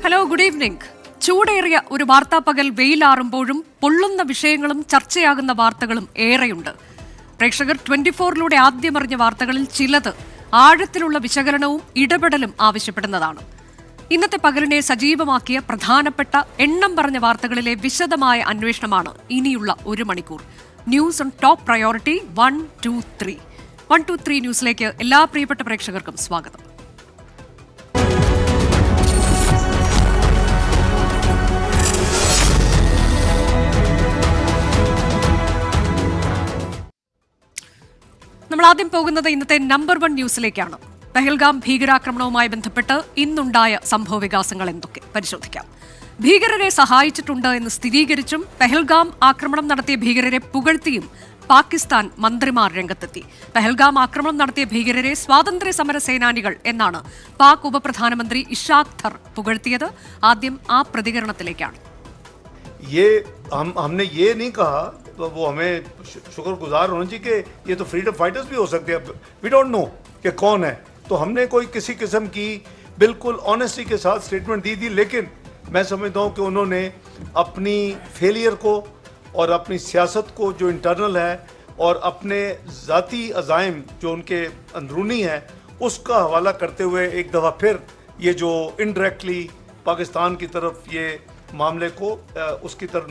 Hello, good evening. ചൂടേറിയ ഒരു വാർത്താപ്പകൽ വെയിലാറുമ്പോഴും പൊള്ളുന്ന വിഷയങ്ങളും ചർച്ചയാകുന്ന വാർത്തകളും ഏറെയുണ്ട്. പ്രേക്ഷകർ 24-ലൂടെ ആദ്യമറിഞ്ഞ വാർത്തകളിൽ ചിലത് ആഴത്തിലുള്ള വിശകലനവും ഇടപെടലും ആവശ്യപ്പെടുന്നതാണ്. ഇന്നത്തെ പകലിനെ സജീവമാക്കിയ പ്രധാനപ്പെട്ട എണ്ണം പറഞ്ഞ വാർത്തകളിലെ വിശദമായ അന്വേഷണമാണ് ഇനിയുള്ള ഒരു മണിക്കൂർ. News on top priority 1, 2, 3. 1, 2, 3 ന്യൂസിലേക്ക് എല്ലാ പ്രിയപ്പെട്ട പ്രേക്ഷകർക്കും സ്വാഗതം. നമ്മൾ ആദ്യം പോകുന്നത് ഇന്നത്തെ നമ്പർ 1 ന്യൂസിലേക്കാണ്. പെഹൽഗാം ഭീകരാക്രമണവുമായി ബന്ധപ്പെട്ട് ഇന്നുണ്ടായ സംഭവ വികാസങ്ങൾ എന്തൊക്കെ പരിശോധിക്കാം. ഭീകരരെ സഹായിച്ചിട്ടുണ്ട് എന്ന് സ്ഥിരീകരിച്ചും പെഹൽഗാം ആക്രമണം നടത്തിയ ഭീകരരെ പുകഴ്ത്തിയും പാകിസ്ഥാൻ മന്ത്രിമാർ രംഗത്തെത്തി. പെഹൽഗാം ആക്രമണം നടത്തിയ ഭീകരരെ സ്വാതന്ത്ര്യ സമര സേനാനികൾ എന്നാണ് പാക് ഉപപ്രധാനമന്ത്രി ഇഷാഖ് ധർ പുകഴ്ത്തിയത്. ആദ്യം ആ പ്രതികരണത്തിലേക്കാണ്. वो हमें शुक्रगुजार होना चाहिए कि ये तो फ्रीडम फाइटर्स भी हो सकते हैं. वी डोंट नो कि कौन है, तो हमने कोई किसी किस्म की बिल्कुल ऑनेस्टी के साथ स्टेटमेंट दी थी. लेकिन मैं समझता हूँ कि उन्होंने अपनी फेलियर को और अपनी सियासत को जो इंटरनल है और अपने ज़ाती अज़ाइम जो उनके अंदरूनी है उसका हवाला करते हुए एक दफ़ा फिर ये जो इनडायरेक्टली पाकिस्तान की तरफ ये मामले को उसकी तरफ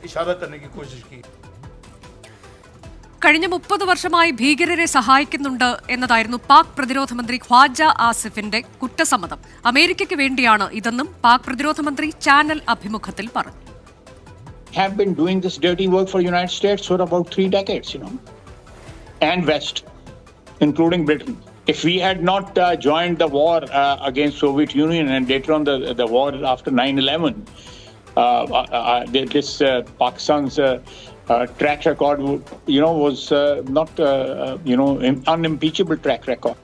इशारा करने की कोशिश की. കഴിഞ്ഞ 30 വർഷമായി ഭീകരരെ സഹായിക്കുന്നുണ്ട് എന്നതായിരുന്നു പാക് പ്രതിരോധ മന്ത്രി ഖ്വാജ ആസിഫിന്റെ കുറ്റസമ്മതം. അമേരിക്കയ്ക്ക് വേണ്ടിയാണ് ഇതെന്നും പാക് പ്രതിരോധ മന്ത്രി ചാനൽ അഭിമുഖത്തിൽ പറഞ്ഞു. Have been doing this dirty work for United States for about 3 decades, and West, including Britain. If we had not joined the war against Soviet Union and later on the war after 9/11, this Pakistan's track record, was not, unimpeachable track record.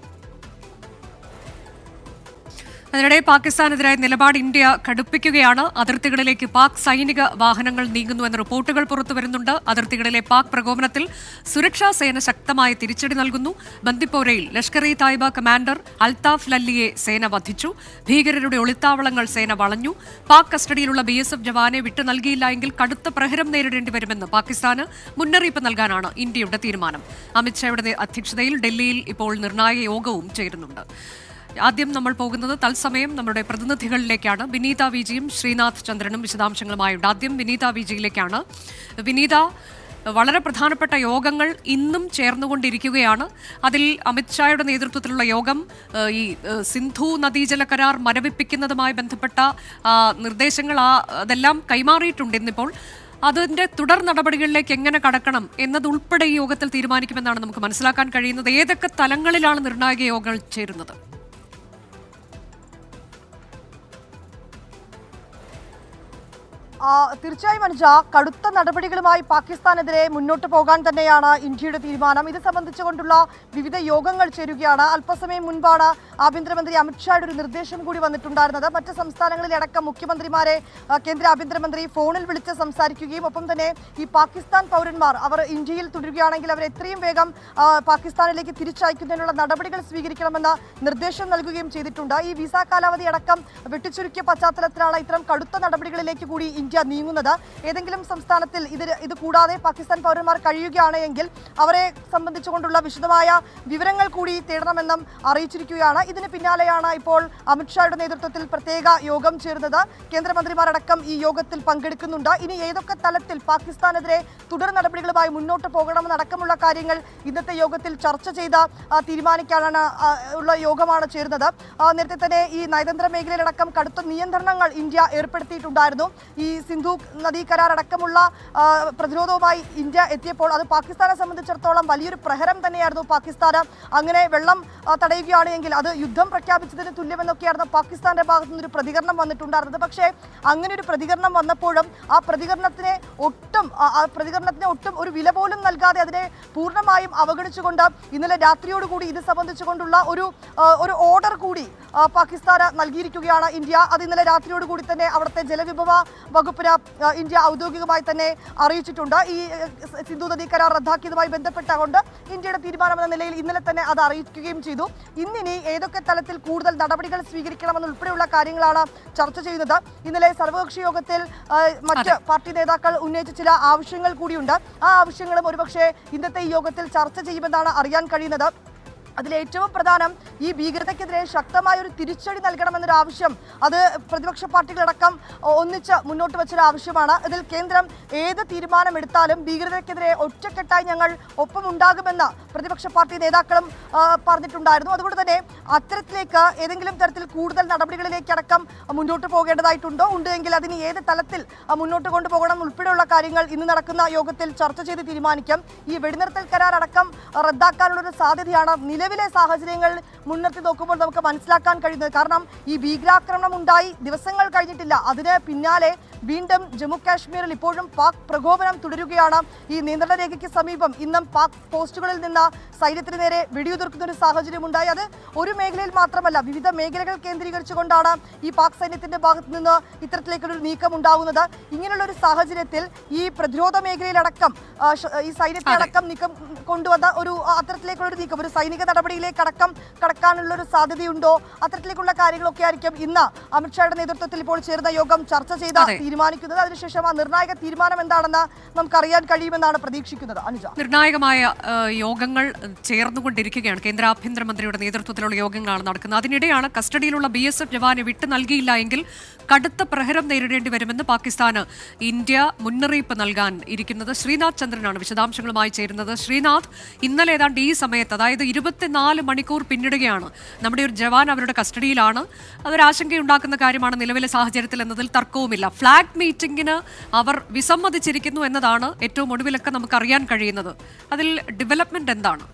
അതിനിടെ പാകിസ്ഥാനെതിരായ നിലപാട് India കടുപ്പിക്കുകയാണ്. അതിർത്തികളിലേക്ക് Pak സൈനിക വാഹനങ്ങൾ നീങ്ങുന്നുവെന്ന റിപ്പോർട്ടുകൾ പുറത്തുവരുന്നുണ്ട്. അതിർത്തികളിലെ പാക് പ്രകോപനത്തിൽ സുരക്ഷാ സേന ശക്തമായ തിരിച്ചടി നൽകുന്നു. ബന്ദിപ്പോരയിൽ ലഷ്കർ-ഇ തായിബ കമാൻഡർ അൽതാഫ് ലല്ലിയെ സേന വധിച്ചു. ഭീകരരുടെ ഒളിത്താവളങ്ങൾ സേന വളഞ്ഞു. പാക് കസ്റ്റഡിയിലുള്ള BSF ജവാനെ വിട്ടു നൽകിയില്ല എങ്കിൽ കടുത്ത പ്രഹരം നേരിടേണ്ടി വരുമെന്ന് പാകിസ്ഥാന് മുന്നറിയിപ്പ് നൽകാനാണ് ഇന്ത്യയുടെ തീരുമാനം. അമിത്ഷായുടെ അധ്യക്ഷതയിൽ ഡൽഹിയിൽ ഇപ്പോൾ നിർണായക യോഗവും ചേരുന്നുണ്ട്. ആദ്യം നമ്മൾ പോകുന്നത് തത്സമയം നമ്മുടെ പ്രതിനിധികളിലേക്കാണ്. വിനീത വിജിയും ശ്രീനാഥ് ചന്ദ്രനും വിശദാംശങ്ങളുമായുണ്ട്. ആദ്യം വിനീത വിജിയിലേക്കാണ്. വിനീത, വളരെ പ്രധാനപ്പെട്ട യോഗങ്ങൾ ഇന്നും ചേർന്നുകൊണ്ടിരിക്കുകയാണ്. അതിൽ അമിത്ഷായുടെ നേതൃത്വത്തിലുള്ള യോഗം ഈ സിന്ധു നദീജല കരാർ മരവിപ്പിക്കുന്നതുമായി ബന്ധപ്പെട്ട നിർദ്ദേശങ്ങൾ അതെല്ലാം കൈമാറിയിട്ടുണ്ട്. ഇന്നിപ്പോൾ അതിന്റെ തുടർ നടപടികളിലേക്ക് എങ്ങനെ കടക്കണം എന്നതുൾപ്പെടെ ഈ യോഗത്തിൽ തീരുമാനിക്കുമെന്നാണ് നമുക്ക് മനസ്സിലാക്കാൻ കഴിയുന്നത്. ഏതൊക്കെ തലങ്ങളിലാണ് നിർണായക യോഗങ്ങൾ ചേരുന്നത്? തീർച്ചയായും അനുജ, കടുത്ത നടപടികളുമായി പാകിസ്ഥാനെതിരെ മുന്നോട്ട് പോകാൻ തന്നെയാണ് ഇന്ത്യയുടെ തീരുമാനം. ഇത് സംബന്ധിച്ചുകൊണ്ടുള്ള വിവിധ യോഗങ്ങൾ ചേരുകയാണ്. അല്പസമയം മുൻപാണ് ആഭ്യന്തരമന്ത്രി അമിത്ഷായുടെ ഒരു നിർദ്ദേശം കൂടി വന്നിട്ടുണ്ടായിരുന്നത്. മറ്റ് സംസ്ഥാനങ്ങളിലടക്കം മുഖ്യമന്ത്രിമാരെ കേന്ദ്ര ആഭ്യന്തരമന്ത്രി ഫോണിൽ വിളിച്ച് സംസാരിക്കുകയും ഒപ്പം തന്നെ ഈ പാകിസ്ഥാൻ പൗരന്മാർ അവർ ഇന്ത്യയിൽ തുടരുകയാണെങ്കിൽ അവർ എത്രയും വേഗം പാകിസ്ഥാനിലേക്ക് തിരിച്ചയക്കുന്നതിനുള്ള നടപടികൾ സ്വീകരിക്കണമെന്ന നിർദ്ദേശം നൽകുകയും ചെയ്തിട്ടുണ്ട്. ഈ വിസ കാലാവധി അടക്കം വെട്ടിച്ചുരുക്കിയ പശ്ചാത്തലത്തിലാണ് ഇത്തരം കടുത്ത നടപടികളിലേക്ക് കൂടി ഇന്ത്യ നീങ്ങുന്നത്. ഏതെങ്കിലും സംസ്ഥാനത്തിൽ ഇത് കൂടാതെ പാകിസ്ഥാൻ പൗരന്മാർ കഴിയുകയാണ് എങ്കിൽ അവരെ സംബന്ധിച്ചുകൊണ്ടുള്ള വിശദമായ വിവരങ്ങൾ കൂടി തേടണമെന്നും അറിയിച്ചിരിക്കുകയാണ്. ഇതിന് പിന്നാലെയാണ് ഇപ്പോൾ അമിത്ഷായുടെ നേതൃത്വത്തിൽ പ്രത്യേക യോഗം ചേർന്നത്. കേന്ദ്രമന്ത്രിമാരടക്കം ഈ യോഗത്തിൽ പങ്കെടുക്കുന്നുണ്ട്. ഇനി ഏതൊക്കെ തലത്തിൽ പാകിസ്ഥാനെതിരെ തുടർ നടപടികളുമായി മുന്നോട്ട് പോകണമെന്നടക്കമുള്ള കാര്യങ്ങൾ ഇന്നത്തെ യോഗത്തിൽ ചർച്ച ചെയ്ത് തീരുമാനിക്കാനാണ് ഉള്ള യോഗമാണ് ചേരുന്നത്. നേരത്തെ തന്നെ ഈ നയതന്ത്ര മേഖലയിലടക്കം കടുത്ത നിയന്ത്രണങ്ങൾ ഇന്ത്യ ഏർപ്പെടുത്തിയിട്ടുണ്ടായിരുന്നു. ഈ സിന്ധു നദീ കരാർ അടക്കമുള്ള പ്രതിരോധവുമായി ഇന്ത്യ എത്തിയപ്പോൾ അത് പാകിസ്ഥാനെ സംബന്ധിച്ചിടത്തോളം വലിയൊരു പ്രഹരം തന്നെയായിരുന്നു. പാകിസ്ഥാന് അങ്ങനെ വെള്ളം തടയുകയാണ് എങ്കിൽ അത് യുദ്ധം പ്രഖ്യാപിച്ചതിന് തുല്യമെന്നൊക്കെയായിരുന്നു പാകിസ്ഥാന്റെ ഭാഗത്തു നിന്നൊരു പ്രതികരണം വന്നിട്ടുണ്ടായിരുന്നത്. പക്ഷേ അങ്ങനെ ഒരു പ്രതികരണം വന്നപ്പോഴും ആ പ്രതികരണത്തിന് ഒട്ടും ഒരു വില പോലും നൽകാതെ അതിനെ പൂർണ്ണമായും അവഗണിച്ചുകൊണ്ട് ഇന്നലെ രാത്രിയോടുകൂടി ഇത് സംബന്ധിച്ചുകൊണ്ടുള്ള ഒരു ഓർഡർ കൂടി പാകിസ്ഥാന് നൽകിയിരിക്കുകയാണ് ഇന്ത്യ. അത് ഇന്നലെ രാത്രിയോടുകൂടി തന്നെ അവിടുത്തെ ജലവിഭവ വകുപ്പിന് ഇന്ത്യ ഔദ്യോഗികമായി തന്നെ അറിയിച്ചിട്ടുണ്ട്. ഈ സിന്ധു നദീ കരാർ റദ്ദാക്കിയതുമായി ബന്ധപ്പെട്ടുകൊണ്ട് ഇന്ത്യയുടെ തീരുമാനമെന്ന നിലയിൽ ഇന്നലെ തന്നെ അത് അറിയിക്കുകയും ചെയ്തു. ഇന്നിനി ഏതൊക്കെ ഏതൊക്കെ തലത്തിൽ കൂടുതൽ നടപടികൾ സ്വീകരിക്കണമെന്നുൾപ്പെടെയുള്ള കാര്യങ്ങളാണ് ചർച്ച ചെയ്യുന്നത്. ഇന്നലെ സർവകക്ഷി യോഗത്തിൽ മറ്റ് പാർട്ടി നേതാക്കൾ ഉന്നയിച്ച ചില ആവശ്യങ്ങൾ കൂടിയുണ്ട്. ആ ആവശ്യങ്ങളും ഒരുപക്ഷെ ഇന്നത്തെ ഈ യോഗത്തിൽ ചർച്ച ചെയ്യുമെന്നാണ് അറിയാൻ കഴിയുന്നത്. അതിലേറ്റവും പ്രധാനം ഈ ഭീകരതയ്ക്കെതിരെ ശക്തമായ ഒരു തിരിച്ചടി നൽകണമെന്നൊരു ആവശ്യം, അത് പ്രതിപക്ഷ പാർട്ടികളടക്കം ഒന്നിച്ച് മുന്നോട്ട് വെച്ചൊരു ആവശ്യമാണ്. ഇതിൽ കേന്ദ്രം ഏത് തീരുമാനമെടുത്താലും ഭീകരതയ്ക്കെതിരെ ഒറ്റക്കെട്ടായി ഞങ്ങൾ ഒപ്പമുണ്ടാകുമെന്ന് പ്രതിപക്ഷ പാർട്ടി നേതാക്കളും പറഞ്ഞിട്ടുണ്ടായിരുന്നു. അതുകൊണ്ട് തന്നെ അത്തരത്തിലേക്ക് ഏതെങ്കിലും തരത്തിൽ കൂടുതൽ നടപടികളിലേക്കടക്കം മുന്നോട്ട് പോകേണ്ടതായിട്ടുണ്ടോ, ഉണ്ട് എങ്കിൽ അതിന് ഏത് തലത്തിൽ മുന്നോട്ട് കൊണ്ടുപോകണം ഉൾപ്പെടെയുള്ള കാര്യങ്ങൾ ഇന്ന് നടക്കുന്ന യോഗത്തിൽ ചർച്ച ചെയ്ത് തീരുമാനിക്കും. ഈ വെടിനിർത്തൽ കരാർ അടക്കം റദ്ദാക്കാനുള്ളൊരു സാധ്യതയാണ് നിലവിലെ സാഹചര്യങ്ങൾ മുൻനിർത്തി നോക്കുമ്പോൾ നമുക്ക് മനസ്സിലാക്കാൻ കഴിയുന്നത്. കാരണം ഈ ഭീകരാക്രമണം ഉണ്ടായി ദിവസങ്ങൾ കഴിഞ്ഞിട്ടില്ല, അതിന് പിന്നാലെ വീണ്ടും ജമ്മു കാശ്മീരിൽ ഇപ്പോഴും പാക് പ്രകോപനം തുടരുകയാണ്. ഈ നിയന്ത്രണ രേഖയ്ക്ക് സമീപം ഇന്നും പാക് പോസ്റ്റുകളിൽ നിന്ന് സൈന്യത്തിന് നേരെ വെടിയുതിർക്കുന്ന ഒരു സാഹചര്യം ഉണ്ടായി. അത് ഒരു മേഖലയിൽ മാത്രമല്ല, വിവിധ മേഖലകൾ കേന്ദ്രീകരിച്ചുകൊണ്ടാണ് ഈ പാക് സൈന്യത്തിന്റെ ഭാഗത്ത് നിന്ന് ഇത്തരത്തിലേക്കൊരു നീക്കം ഉണ്ടാകുന്നത്. ഇങ്ങനെയുള്ള ഒരു സാഹചര്യത്തിൽ ഈ പ്രതിരോധ മേഖലയിലടക്കം ഈ സൈന്യത്തെ അടക്കം നീക്കം കൊണ്ടുവന്ന ഒരു അത്തരത്തിലേക്കുള്ള ഒരു നീക്കം, ഒരു സൈനിക നടപടിയിലേക്ക് അടക്കം കടക്കാനുള്ള ഒരു സാധ്യതയുണ്ടോ, അത്തരത്തിലേക്കുള്ള കാര്യങ്ങളൊക്കെ ആയിരിക്കും ഇന്ന് അമിത്ഷായുടെ നേതൃത്വത്തിൽ ഇപ്പോൾ ചേർന്ന യോഗം ചർച്ച ചെയ്ത് തീരുമാനിക്കുന്നത്. അതിനുശേഷം ആ നിർണായക തീരുമാനം എന്താണെന്ന് നമുക്കറിയാൻ കഴിയുമെന്നാണ് പ്രതീക്ഷിക്കുന്നത്. അനുജ, നിർണായകമായ യോഗങ്ങൾ ചേർന്നുകൊണ്ടിരിക്കുകയാണ്. കേന്ദ്ര ആഭ്യന്തരമന്ത്രിയുടെ നേതൃത്വത്തിലുള്ള യോഗങ്ങളാണ് നടക്കുന്നത്. അതിനിടെയാണ് കസ്റ്റഡിയിലുള്ള BSF ജവാനെ വിട്ടു നൽകിയില്ല എങ്കിൽ കടുത്ത പ്രഹരം നേരിടേണ്ടി വരുമെന്ന് പാകിസ്ഥാന് ഇന്ത്യ മുന്നറിയിപ്പ് നൽകാൻ ഇരിക്കുന്നത്. ശ്രീനാഥ് ചന്ദ്രനാണ് വിശദാംശങ്ങളുമായി ചേരുന്നത്. ശ്രീനാഥ്, ഇന്നലെ ഏതാണ്ട് ഈ സമയത്ത്, അതായത് 24 മണിക്കൂർ പിന്നിടുകയാണ്, നമ്മുടെ ഒരു ജവാൻ അവരുടെ കസ്റ്റഡിയിലാണ്. അതൊരു ആശങ്കയുണ്ടാക്കുന്ന കാര്യമാണ് നിലവിലെ സാഹചര്യത്തിൽ എന്നതിൽ തർക്കവുമില്ല. ഫ്ലാഗ് മീറ്റിംഗിന് അവർ വിസമ്മതിച്ചിരിക്കുന്നു എന്നതാണ് ഏറ്റവും ഒടുവിലൊക്കെ നമുക്ക് അറിയാൻ കഴിയുന്നത്. അതിൽ ഡെവലപ്മെന്റ് എന്താണ്?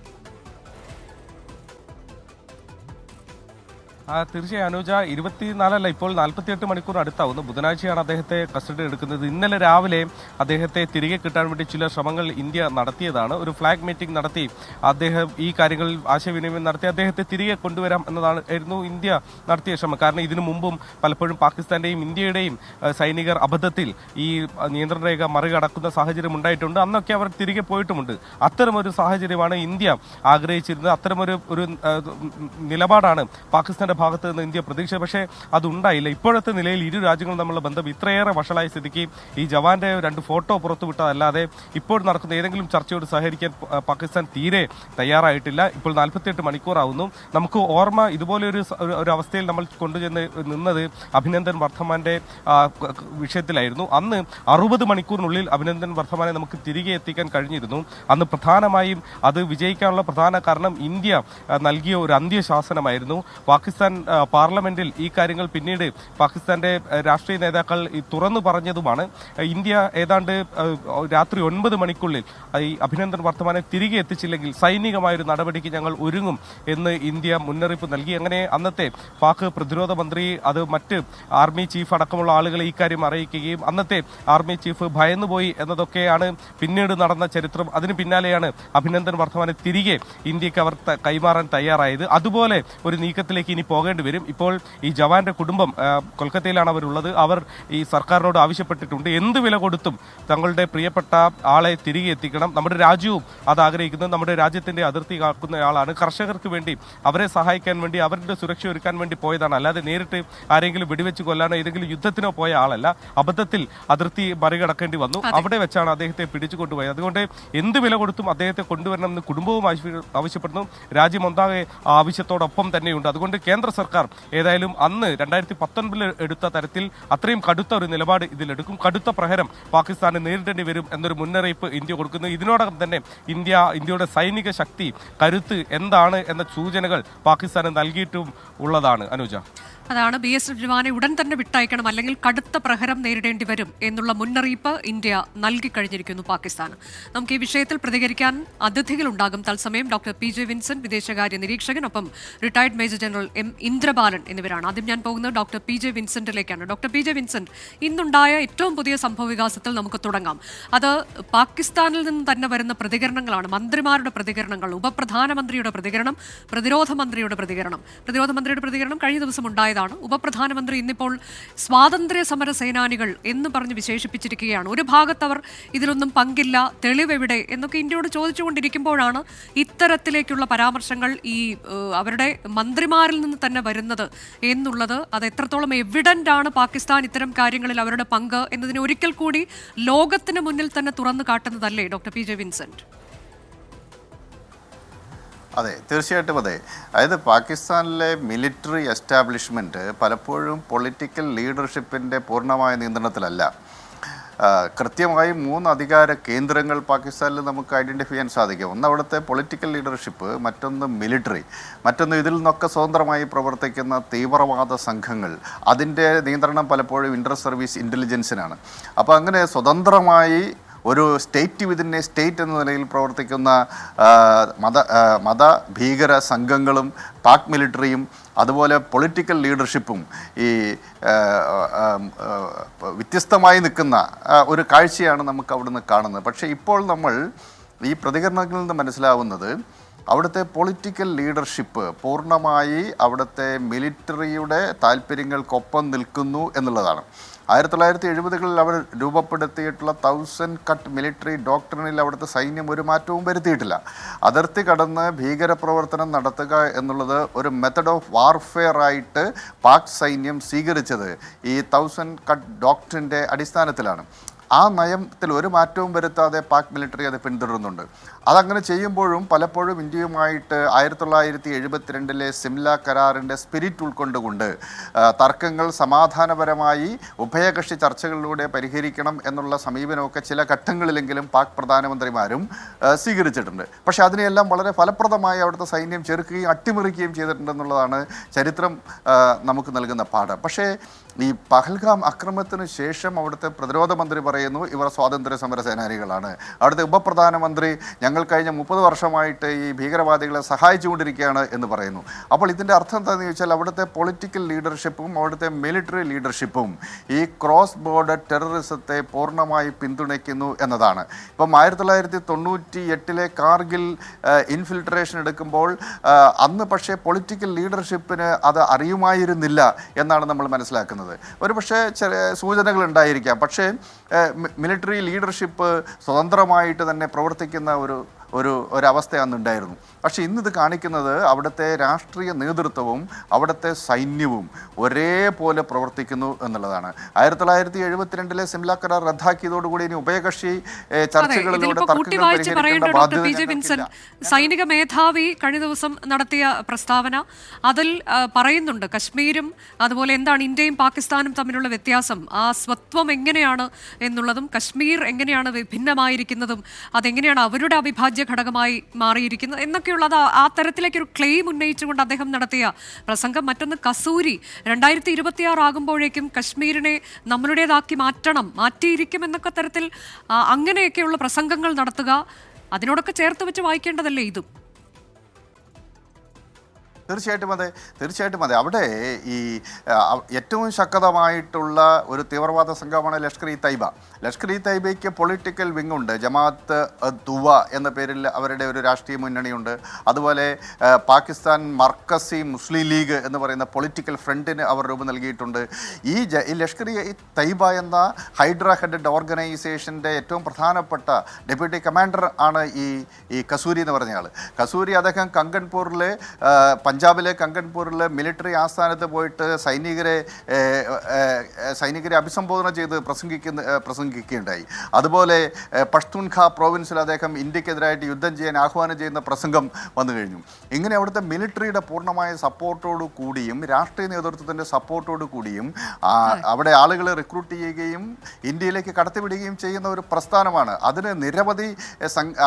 തീർച്ചയായും അനുജ, 24 ഇപ്പോൾ 48 മണിക്കൂർ അടുത്താവുന്നു. ബുധനാഴ്ചയാണ് അദ്ദേഹത്തെ കസ്റ്റഡി എടുക്കുന്നത്. ഇന്നലെ രാവിലെ അദ്ദേഹത്തെ തിരികെ കിട്ടാൻ വേണ്ടി ചില ശ്രമങ്ങൾ ഇന്ത്യ നടത്തിയതാണ്. ഒരു ഫ്ലാഗ് മീറ്റിംഗ് നടത്തി അദ്ദേഹം ഈ കാര്യങ്ങളിൽ ആശയവിനിമയം നടത്തി അദ്ദേഹത്തെ തിരികെ കൊണ്ടുവരാം എന്നതായിരുന്നു ഇന്ത്യ നടത്തിയ ശ്രമം. കാരണം ഇതിനു മുമ്പും പലപ്പോഴും പാകിസ്ഥാന്റെയും ഇന്ത്യയുടെയും സൈനികർ അബദ്ധത്തിൽ ഈ നിയന്ത്രണ രേഖ മറികടക്കുന്ന സാഹചര്യം ഉണ്ടായിട്ടുണ്ട്. അന്നൊക്കെ അവർ തിരികെ പോയിട്ടുമുണ്ട്. അത്തരമൊരു സാഹചര്യമാണ് ഇന്ത്യ ആഗ്രഹിച്ചിരുന്നത്. അത്തരമൊരു നിലപാടാണ് പാകിസ്ഥാന്റെ ഭാഗത്ത് നിന്ന് ഇന്ത്യ പ്രതീക്ഷ. പക്ഷേ അതുണ്ടായില്ല. ഇപ്പോഴത്തെ നിലയിൽ ഇരു രാജ്യങ്ങളും തമ്മിലുള്ള ബന്ധം ഇത്രയേറെ വഷളായ സ്ഥിതിക്ക് ഈ ജവാന്റെ 2 ഫോട്ടോ പുറത്തുവിട്ടതല്ലാതെ ഇപ്പോൾ നടക്കുന്ന ഏതെങ്കിലും ചർച്ചയോട് സഹകരിക്കാൻ പാകിസ്ഥാൻ തീരെ തയ്യാറായിട്ടില്ല. ഇപ്പോൾ 48 മണിക്കൂറാവുന്നു. നമുക്ക് ഓർമ്മ, ഇതുപോലെ ഒരു അവസ്ഥയിൽ നമ്മൾ കൊണ്ടുചെന്ന് നിന്നത് അഭിനന്ദൻ വർദ്ധമാന്റെ വിഷയത്തിലായിരുന്നു. അന്ന് 60 മണിക്കൂറിനുള്ളിൽ അഭിനന്ദൻ വർദ്ധമാനെ നമുക്ക് തിരികെ എത്തിക്കാൻ കഴിഞ്ഞിരുന്നു. അന്ന് പ്രധാനമായും അത് വിജയിക്കാനുള്ള പ്രധാന കാരണം ഇന്ത്യ നൽകിയ ഒരു അന്ത്യശാസനമായിരുന്നു. പാകിസ്ഥാൻ പാർലമെന്റിൽ ഈ കാര്യങ്ങൾ പിന്നീട് പാകിസ്ഥാന്റെ രാഷ്ട്രീയ നേതാക്കൾ തുറന്നു പറഞ്ഞതുമാണ്. ഇന്ത്യ ഏതാണ്ട് രാത്രി 9 മണിക്കുള്ളിൽ ഈ അഭിനന്ദൻ വർദ്ധമാനെ തിരികെ എത്തിച്ചില്ലെങ്കിൽ സൈനികമായൊരു നടപടിക്ക് ഞങ്ങൾ ഒരുങ്ങും എന്ന് ഇന്ത്യ മുന്നറിയിപ്പ് നൽകി. അങ്ങനെ അന്നത്തെ പാക് പ്രതിരോധ മന്ത്രി അത് മറ്റ് ആർമി ചീഫ് അടക്കമുള്ള ആളുകളെ ഈ കാര്യം അറിയിക്കുകയും അന്നത്തെ ആർമി ചീഫ് ഭയന്നുപോയി എന്നതൊക്കെയാണ് പിന്നീട് നടന്ന ചരിത്രം. അതിന് പിന്നാലെയാണ് അഭിനന്ദൻ വർദ്ധമാനെ തിരികെ ഇന്ത്യക്ക് അവർ കൈമാറാൻ തയ്യാറായത്. അതുപോലെ ഒരു നീക്കത്തിലേക്ക് ഇനി പോകേണ്ടി വരും. ഇപ്പോൾ ഈ ജവാന്റെ കുടുംബം കൊൽക്കത്തയിലാണ് അവരുള്ളത്. അവർ ഈ സർക്കാരിനോട് ആവശ്യപ്പെട്ടിട്ടുണ്ട്, എന്ത് വില കൊടുത്തും തങ്ങളുടെ പ്രിയപ്പെട്ട ആളെ തിരികെ എത്തിക്കണം. നമ്മുടെ രാജ്യവും അത് ആഗ്രഹിക്കുന്നത്. നമ്മുടെ രാജ്യത്തിന്റെ അതിർത്തി കാക്കുന്നയാളാണ്. കർഷകർക്ക് വേണ്ടി, അവരെ സഹായിക്കാൻ വേണ്ടി, അവരുടെ സുരക്ഷ ഒരുക്കാൻ വേണ്ടി പോയതാണ്. അല്ലാതെ നേരിട്ട് ആരെങ്കിലും വെടിവെച്ച് കൊല്ലാനോ ഏതെങ്കിലും യുദ്ധത്തിനോ പോയ ആളല്ല. അബദ്ധത്തിൽ അതിർത്തി മറികടക്കേണ്ടി വന്നു. അവിടെ വെച്ചാണ് അദ്ദേഹത്തെ പിടിച്ചു കൊണ്ടുപോയത്. അതുകൊണ്ട് എന്ത് വില കൊടുത്തും അദ്ദേഹത്തെ കൊണ്ടുവരണമെന്ന് കുടുംബവും ആവശ്യപ്പെടുന്നു. രാജ്യമൊന്നാകെ ആവശ്യത്തോടൊപ്പം തന്നെയുണ്ട്. അതുകൊണ്ട് കേന്ദ്ര സർക്കാർ ഏതായാലും അന്ന് 2019 എടുത്ത തരത്തിൽ അത്രയും കടുത്ത ഒരു നിലപാട് ഇതിലെടുക്കും. കടുത്ത പ്രഹരം പാകിസ്ഥാന് നേരിടേണ്ടി വരും എന്നൊരു മുന്നറിയിപ്പ് ഇന്ത്യ കൊടുക്കുന്നു. ഇതിനോടകം തന്നെ ഇന്ത്യയുടെ സൈനിക ശക്തി, കരുത്ത് എന്താണ് എന്ന സൂചനകൾ പാകിസ്ഥാന് നൽകിയിട്ടും ഉള്ളതാണ്. അനുജ, അതാണ് BSF ജവാനെ ഉടൻ തന്നെ വിട്ടയക്കണം, അല്ലെങ്കിൽ കടുത്ത പ്രഹരം നേരിടേണ്ടി വരും എന്നുള്ള മുന്നറിയിപ്പ് ഇന്ത്യ നൽകിക്കഴിഞ്ഞിരിക്കുന്നു പാകിസ്ഥാന്. നമുക്ക് ഈ വിഷയത്തിൽ പ്രതികരിക്കാൻ അതിഥികളുണ്ടാകും തത്സമയം. ഡോക്ടർ PJ വിൻസെന്റ്, വിദേശകാര്യ നിരീക്ഷകൻ, ഒപ്പം retired major general M Indrabalan എന്നിവരാണ്. ആദ്യം ഞാൻ പോകുന്നത് ഡോക്ടർ പി ജെ വിൻസെന്റിലേക്കാണ്. ഡോക്ടർ പി ജെ വിൻസെന്റ്, ഇന്നുണ്ടായ ഏറ്റവും പുതിയ സംഭവ വികാസത്തിൽ നമുക്ക് തുടങ്ങാം. അത് പാകിസ്ഥാനിൽ നിന്ന് തന്നെ വരുന്ന പ്രതികരണങ്ങളാണ്. മന്ത്രിമാരുടെ പ്രതികരണങ്ങൾ, ഉപപ്രധാനമന്ത്രിയുടെ പ്രതികരണം, പ്രതിരോധ മന്ത്രിയുടെ പ്രതികരണം കഴിഞ്ഞ ദിവസം ഉണ്ടായതാണ്. ഉപപ്രധാനമന്ത്രി ഇന്നിപ്പോൾ സ്വാതന്ത്ര്യ സമര സേനാനികൾ എന്ന് പറഞ്ഞ് വിശേഷിപ്പിച്ചിരിക്കുകയാണ്. ഒരു ഭാഗത്ത് അവർ ഇതിലൊന്നും പങ്കില്ല, തെളിവെവിടെ എന്നൊക്കെ ഇന്ത്യയോട് ചോദിച്ചുകൊണ്ടിരിക്കുമ്പോഴാണ് ഇത്തരത്തിലേക്കുള്ള പരാമർശങ്ങൾ ഈ അവരുടെ മന്ത്രിമാരിൽ നിന്ന് തന്നെ വരുന്നത് എന്നുള്ളത്. അത് എത്രത്തോളം എവിഡന്റ് ആണ് പാകിസ്ഥാൻ ഇത്തരം കാര്യങ്ങളിൽ അവരുടെ പങ്ക് എന്നതിനെ ഒരിക്കൽ കൂടി ലോകത്തിന് മുന്നിൽ തന്നെ തുറന്നു കാട്ടുന്നതല്ലേ ഡോക്ടർ പി ജെ വിൻസെന്റ്? അതെ, തീർച്ചയായിട്ടും അതെ. അതായത് പാകിസ്ഥാനിലെ മിലിറ്ററി എസ്റ്റാബ്ലിഷ്മെൻറ്റ് പലപ്പോഴും പൊളിറ്റിക്കൽ ലീഡർഷിപ്പിൻ്റെ പൂർണ്ണമായ നിയന്ത്രണത്തിലല്ല. കൃത്യമായും 3 അധികാര കേന്ദ്രങ്ങൾ പാകിസ്ഥാനിൽ നമുക്ക് ഐഡൻറ്റിഫൈ ചെയ്യാൻ സാധിക്കും. ഒന്ന് അവിടുത്തെ പൊളിറ്റിക്കൽ ലീഡർഷിപ്പ്, മറ്റൊന്ന് മിലിറ്ററി, മറ്റൊന്ന് ഇതിൽ നിന്നൊക്കെ സ്വതന്ത്രമായി പ്രവർത്തിക്കുന്ന തീവ്രവാദ സംഘങ്ങൾ. അതിൻ്റെ നിയന്ത്രണം പലപ്പോഴും ഇൻ്റർ സർവീസ് ഇൻ്റലിജൻസിനാണ്. അപ്പോൾ അങ്ങനെ സ്വതന്ത്രമായി ഒരു സ്റ്റേറ്റ് വിതിൻ എ സ്റ്റേറ്റ് എന്ന നിലയിൽ പ്രവർത്തിക്കുന്ന മത ഭീകര സംഘങ്ങളും പാക് മിലിറ്ററിയും അതുപോലെ പൊളിറ്റിക്കൽ ലീഡർഷിപ്പും ഈ വ്യത്യസ്തമായി നിൽക്കുന്ന ഒരു കാഴ്ചയാണ് നമുക്ക് അവിടുന്ന് കാണുന്നത്. പക്ഷേ ഇപ്പോൾ നമ്മൾ ഈ പ്രതികരണങ്ങളിൽ നിന്ന് മനസ്സിലാവുന്നത് അവിടുത്തെ പൊളിറ്റിക്കൽ ലീഡർഷിപ്പ് പൂർണ്ണമായി അവിടുത്തെ മിലിറ്ററിയുടെ താല്പര്യങ്ങൾക്കൊപ്പം നിൽക്കുന്നു എന്നുള്ളതാണ്. 1970-കളിൽ അവർ രൂപപ്പെടുത്തിയിട്ടുള്ള 1000 കട്ട് മിലിറ്ററി ഡോക്ട്രിനിൽ അവിടുത്തെ സൈന്യം ഒരു മാറ്റവും വരുത്തിയിട്ടില്ല. അതിർത്തി കടന്ന് ഭീകരപ്രവർത്തനം നടത്തുക എന്നുള്ളത് ഒരു മെത്തഡ് ഓഫ് വാർഫെയർ ആയിട്ട് പാക് സൈന്യം സ്വീകരിച്ചത് ഈ 1000 കട്ട് ഡോക്ട്രിൻ്റെ അടിസ്ഥാനത്തിലാണ്. ആ നയത്തിൽ ഒരു മാറ്റവും വരുത്താതെ പാക് മിലിറ്ററി അത് പിന്തുടരുന്നുണ്ട്. അതങ്ങനെ ചെയ്യുമ്പോഴും പലപ്പോഴും ഇന്ത്യയുമായിട്ട് 1972 സിംല കരാറിൻ്റെ സ്പിരിറ്റ് ഉൾക്കൊണ്ടുകൊണ്ട് തർക്കങ്ങൾ സമാധാനപരമായി ഉഭയകക്ഷി ചർച്ചകളിലൂടെ പരിഹരിക്കണം എന്നുള്ള സമീപനമൊക്കെ ചില ഘട്ടങ്ങളിലെങ്കിലും പാക് പ്രധാനമന്ത്രിമാരും സ്വീകരിച്ചിട്ടുണ്ട്. പക്ഷേ അതിനെയെല്ലാം വളരെ ഫലപ്രദമായി അവിടുത്തെ സൈന്യം ചെറുക്കുകയും അട്ടിമറിക്കുകയും ചെയ്തിട്ടുണ്ടെന്നുള്ളതാണ് ചരിത്രം നമുക്ക് നൽകുന്ന പാഠം. പക്ഷേ ഈ പഹൽഗാം അക്രമത്തിന് ശേഷം അവിടുത്തെ പ്രതിരോധ മന്ത്രി പറയുന്നു ഇവർ സ്വാതന്ത്ര്യ സമര സേനാനികളാണ്. അവിടുത്തെ ഉപപ്രധാനമന്ത്രി ഞങ്ങൾ കഴിഞ്ഞ 30 വർഷമായിട്ട് ഈ ഭീകരവാദികളെ സഹായിച്ചുകൊണ്ടിരിക്കുകയാണ് എന്ന് പറയുന്നു. അപ്പോൾ ഇതിൻ്റെ അർത്ഥം എന്താണെന്ന് ചോദിച്ചാൽ അവിടുത്തെ പൊളിറ്റിക്കൽ ലീഡർഷിപ്പും അവിടുത്തെ മിലിറ്ററി ലീഡർഷിപ്പും ഈ ക്രോസ് ബോർഡർ ടെററിസത്തെ പൂർണ്ണമായി പിന്തുണയ്ക്കുന്നു എന്നതാണ്. ഇപ്പം 1998 കാർഗിൽ ഇൻഫിൽട്രേഷൻ എടുക്കുമ്പോൾ അന്ന് പക്ഷേ പൊളിറ്റിക്കൽ ലീഡർഷിപ്പിന് അത് അറിയുമായിരുന്നില്ല എന്നാണ് നമ്മൾ മനസ്സിലാക്കുന്നത്. ഒരു പക്ഷേ ചില സൂചനകൾ ഉണ്ടായിരിക്കാം. പക്ഷേ മിലിറ്ററി ലീഡർഷിപ്പ് സ്വതന്ത്രമായിട്ട് തന്നെ പ്രവർത്തിക്കുന്ന ഒരവസ്ഥയാണ് ഉണ്ടായിരുന്നു. പക്ഷേ ഇന്നിത് കാണിക്കുന്നത് അവിടുത്തെ രാഷ്ട്രീയ നേതൃത്വവും അവിടുത്തെ സൈന്യവും ഒരേപോലെ പ്രവർത്തിക്കുന്നു എന്നുള്ളതാണ്. 1972 സിംല കരാർ റദ്ദാക്കിയതോടുകൂടി ഇനി ഉഭയകക്ഷി ചർച്ചകളിലൂടെ തർക്കങ്ങൾ പരിഹരിക്കേണ്ട ബാധ്യത. സൈനിക മേധാവി കഴിഞ്ഞ ദിവസം നടത്തിയ പ്രസ്താവന അതിൽ പറയുന്നുണ്ട് കശ്മീരും അതുപോലെ എന്താണ് ഇന്ത്യയും പാകിസ്ഥാനും തമ്മിലുള്ള വ്യത്യാസം, ആ സ്വത്വം എങ്ങനെയാണ് എന്നുള്ളതും കശ്മീർ എങ്ങനെയാണ് വിഭിന്നമായിരിക്കുന്നതും അതെങ്ങനെയാണ് അവരുടെ അവിഭാജ്യ ഘടകമായി മാറിയിരിക്കുന്നത് എന്നൊക്കെയുള്ളത് ആ തരത്തിലേക്കൊരു ക്ലെയിം ഉന്നയിച്ചുകൊണ്ട് അദ്ദേഹം നടത്തിയ പ്രസംഗം. മറ്റൊന്ന് കസൂരി 2026 ആകുമ്പോഴേക്കും കശ്മീരിനെ നമ്മളുടേതാക്കി മാറ്റിയിരിക്കും എന്നൊക്കെ തരത്തിൽ അങ്ങനെയൊക്കെയുള്ള പ്രസംഗങ്ങൾ നടത്തുക, അതിനോടൊക്കെ ചേർത്ത് വെച്ച് വായിക്കേണ്ടതല്ലേ ഇതും? തീർച്ചയായിട്ടും അതെ. അവിടെ ഈ ഏറ്റവും ശക്തമായിട്ടുള്ള ഒരു തീവ്രവാദ സംഘമാണ് ലഷ്കർ ഇ തൈബ. ലഷ്കർ ഇ തൈബയ്ക്ക് പൊളിറ്റിക്കൽ വിങ് ഉണ്ട്. ജമാഅത്ത് ദുവ എന്ന പേരിൽ അവരുടെ ഒരു രാഷ്ട്രീയ മുന്നണിയുണ്ട്. അതുപോലെ പാകിസ്ഥാൻ മർക്കസി മുസ്ലിം ലീഗ് എന്ന് പറയുന്ന പൊളിറ്റിക്കൽ ഫ്രണ്ടിന് അവർ രൂപം നൽകിയിട്ടുണ്ട്. ഈ ലഷ്കർ ഇ തൈബ എന്ന ഹൈഡ്ര ഹെഡഡ് ഓർഗനൈസേഷൻ്റെ ഏറ്റവും പ്രധാനപ്പെട്ട ഡെപ്യൂട്ടി കമാൻഡർ ആണ് ഈ കസൂരി എന്ന് പറഞ്ഞയാൾ. കസൂരി അദ്ദേഹം കങ്കൺപൂരിലെ പഞ്ചാബിലെ കങ്കൺപൂരിൽ മിലിറ്ററി ആസ്ഥാനത്ത് പോയിട്ട് സൈനികരെ അഭിസംബോധന ചെയ്ത് പ്രസംഗിക്കുകയുണ്ടായി. അതുപോലെ പഷ്തൂൺഖ പ്രോവിൻസിൽ അദ്ദേഹം ഇന്ത്യക്കെതിരായിട്ട് യുദ്ധം ചെയ്യാൻ ആഹ്വാനം ചെയ്യുന്ന പ്രസംഗം വന്നു കഴിഞ്ഞു. ഇങ്ങനെ അവിടുത്തെ മിലിറ്ററിയുടെ പൂർണ്ണമായ സപ്പോർട്ടോടു കൂടിയും രാഷ്ട്രീയ നേതൃത്വത്തിൻ്റെ സപ്പോർട്ടോടു കൂടിയും അവിടെ ആളുകളെ റിക്രൂട്ട് ചെയ്യുകയും ഇന്ത്യയിലേക്ക് കടത്തിവിടുകയും ചെയ്യുന്ന ഒരു പ്രസ്ഥാനമാണ്. അതിന് നിരവധി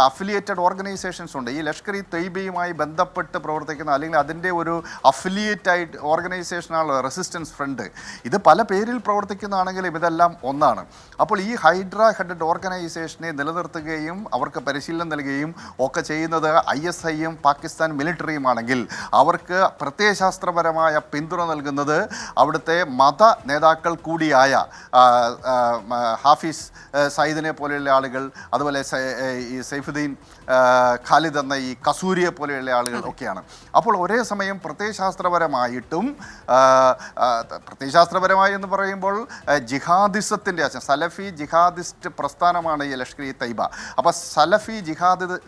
അഫിലിയേറ്റഡ് ഓർഗനൈസേഷൻസ് ഉണ്ട്. ഈ ലഷ്കർ ഇ തൈബയുമായി ബന്ധപ്പെട്ട് പ്രവർത്തിക്കുന്ന അല്ലെങ്കിൽ അതിൻ്റെ ഒരു അഫിലിയേറ്റ് ആയിട്ട് ഓർഗനൈസേഷനാണ് റെസിസ്റ്റൻസ് ഫ്രണ്ട്. ഇത് പല പേരിൽ പ്രവർത്തിക്കുന്നതാണെങ്കിലും ഇതെല്ലാം ഒന്നാണ്. അപ്പോൾ ഈ ഹൈഡ്ര ഹെഡഡ് ഓർഗനൈസേഷനെ നിലനിർത്തുകയും അവർക്ക് പരിശീലനം നൽകുകയും ഒക്കെ ചെയ്യുന്നത് ISIയും പാകിസ്ഥാൻ മിലിറ്ററിയുമാണെങ്കിൽ അവർക്ക് പ്രത്യയശാസ്ത്രപരമായ പിന്തുണ നൽകുന്നത് അവിടുത്തെ മത നേതാക്കൾ കൂടിയായ ഹാഫിസ് സയ്യിദിനെ പോലെയുള്ള ആളുകൾ, അതുപോലെ ഈ സൈഫുദ്ദീൻ ഖാലിദ് എന്ന ഈ കസൂരിയെ പോലെയുള്ള ആളുകൾ ഒക്കെയാണ്. അപ്പോൾ ഒരേ സമയം പ്രത്യയശാസ്ത്രപരമായിട്ടും പ്രത്യയശാസ്ത്രപരമായി എന്ന് പറയുമ്പോൾ ജിഹാദിസത്തിൻ്റെ സലഫി ജിഹാദിസ്റ്റ് പ്രസ്ഥാനമാണ് ഈ ലഷ്കർ ഇ തൈബ. അപ്പോൾ സലഫി